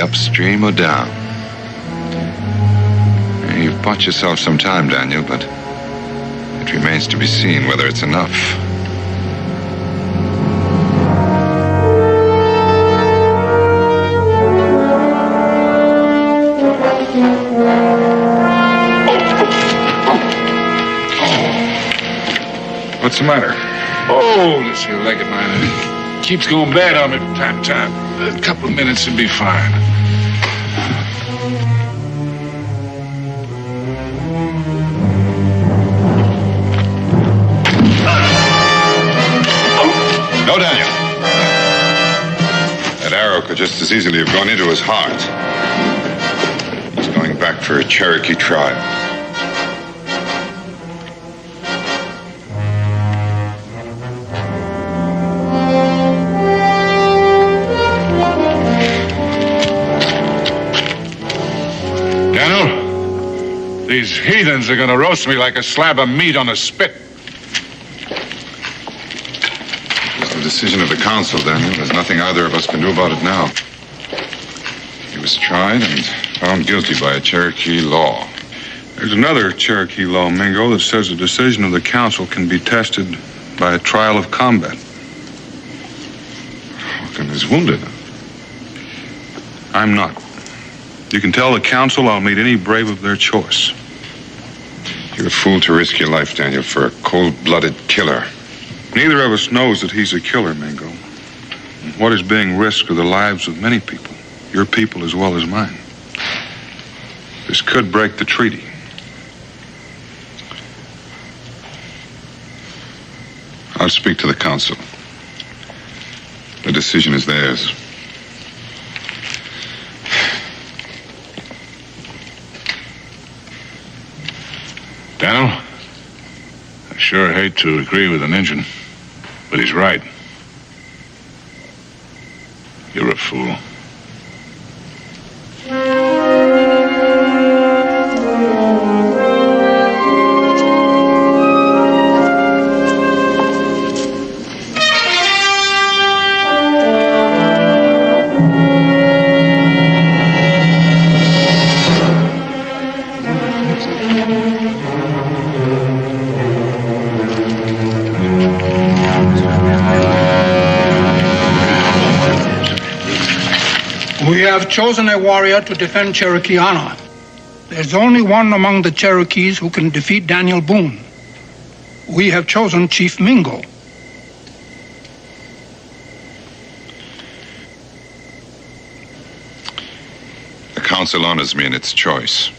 Upstream or down? You've bought yourself some time, Daniel, but it remains to be seen whether it's enough. What's the matter? Oh, this here leg of mine, it keeps going bad on me from time to time. A couple of minutes and be fine. No, Daniel. That arrow could just as easily have gone into his heart. He's going back for a Cherokee tribe. Daniel, these heathens are gonna roast me like a slab of meat on a spit. The decision of the council, Daniel. There's nothing either of us can do about it now. He was tried and found guilty by a Cherokee law. There's another Cherokee law, Mingo, that says the decision of the council can be tested by a trial of combat. Hawken is wounded. I'm not. You can tell the council I'll meet any brave of their choice. You're a fool to risk your life, Daniel, for a cold-blooded killer. Neither of us knows that he's a killer, Mingo. What is being risked are the lives of many people, your people as well as mine. This could break the treaty. I'll speak to the council. The decision is theirs. Daniel, I sure hate to agree with an Injun, but he's right. You're a fool. We have chosen a warrior to defend Cherokee honor. There's only one among the Cherokees who can defeat Daniel Boone. We have chosen Chief Mingo. The council honors me in its choice.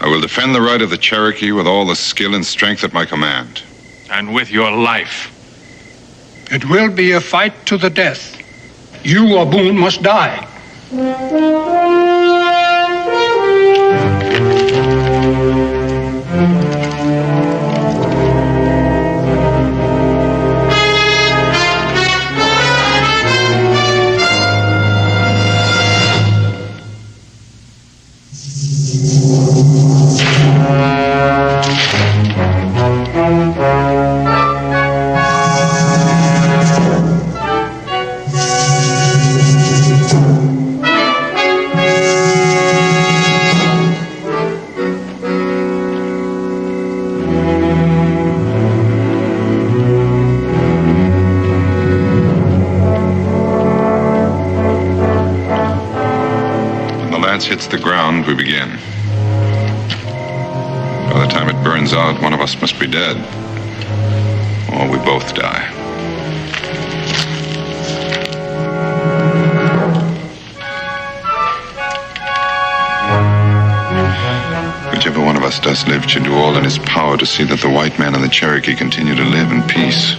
I will defend the right of the Cherokee with all the skill and strength at my command. And with your life. It will be a fight to the death. You or Boone must die. Hits the ground, we begin. By the time it burns out, one of us must be dead. Or we both die. Whichever one of us does live should do all in his power to see that the white man and the Cherokee continue to live in peace.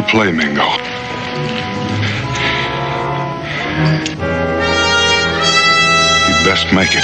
play, Mingo. You'd best make it.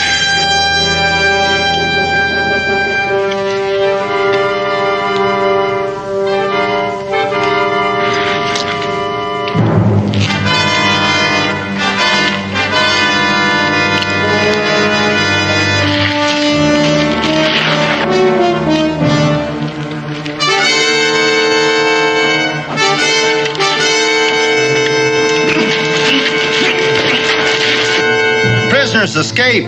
Prisoners escape.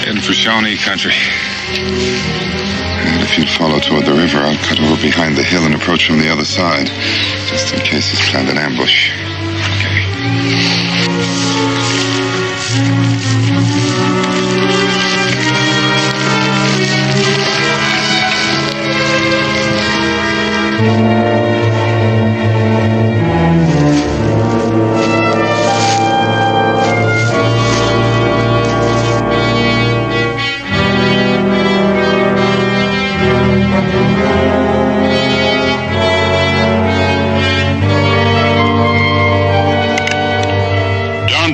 Heading for Shawnee country. And if you'd follow toward the river, I'll cut over behind the hill and approach from the other side, just in case he's planned an ambush.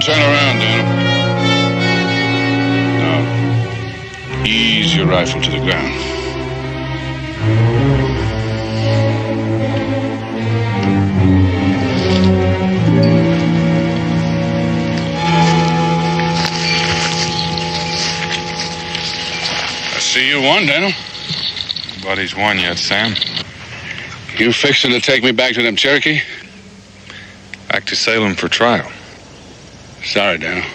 Turn around, Daniel. Now, ease your rifle to the ground. I see you won, Daniel. Nobody's won yet, Sam. You fixing to take me back to them Cherokee? Back to Salem for trial. Sorry, Daniel.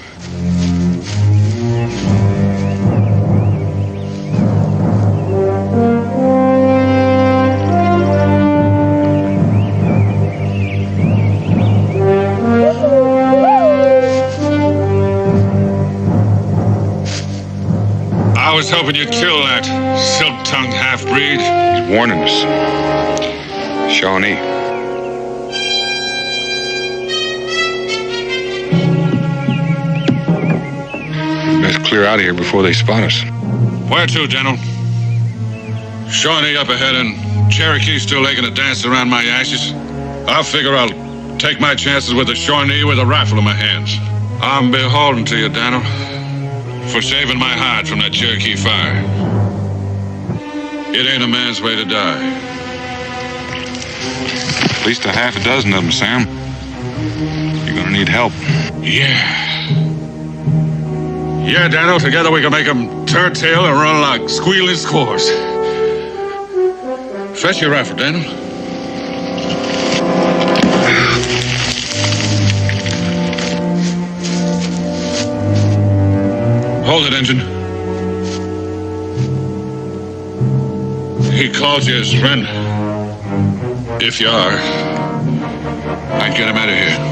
I was hoping you'd kill that silk-tongued half-breed. He's warning us. Shawnee. Best clear out of here before they spot us. Where to, General? Shawnee up ahead and Cherokee still making a dance around my ashes. I figure I'll take my chances with the Shawnee with a rifle in my hands. I'm beholden to you, Daniel, for saving my hide from that Cherokee fire. It ain't a man's way to die. At least a half a dozen of them, Sam. You're gonna need help. Yeah. Yeah, Daniel, together we can make them turn tail and run like squealing squaws. Fetch your rifle, Daniel. Hold it, Engine. He calls you his friend. If you are, I'd get him out of here.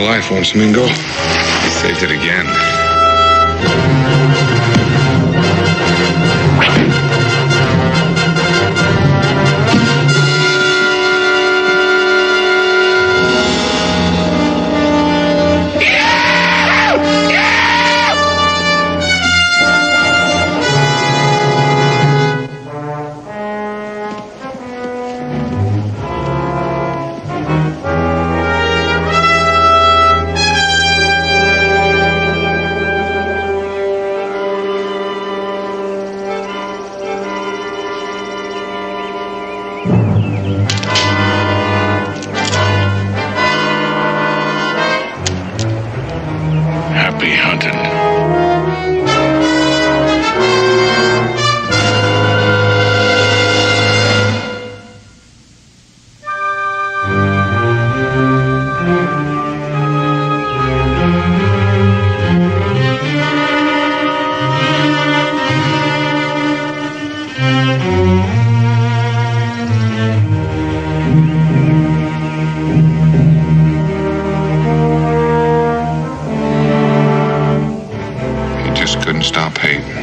Life once, Mingo. He saved it again. Peyton.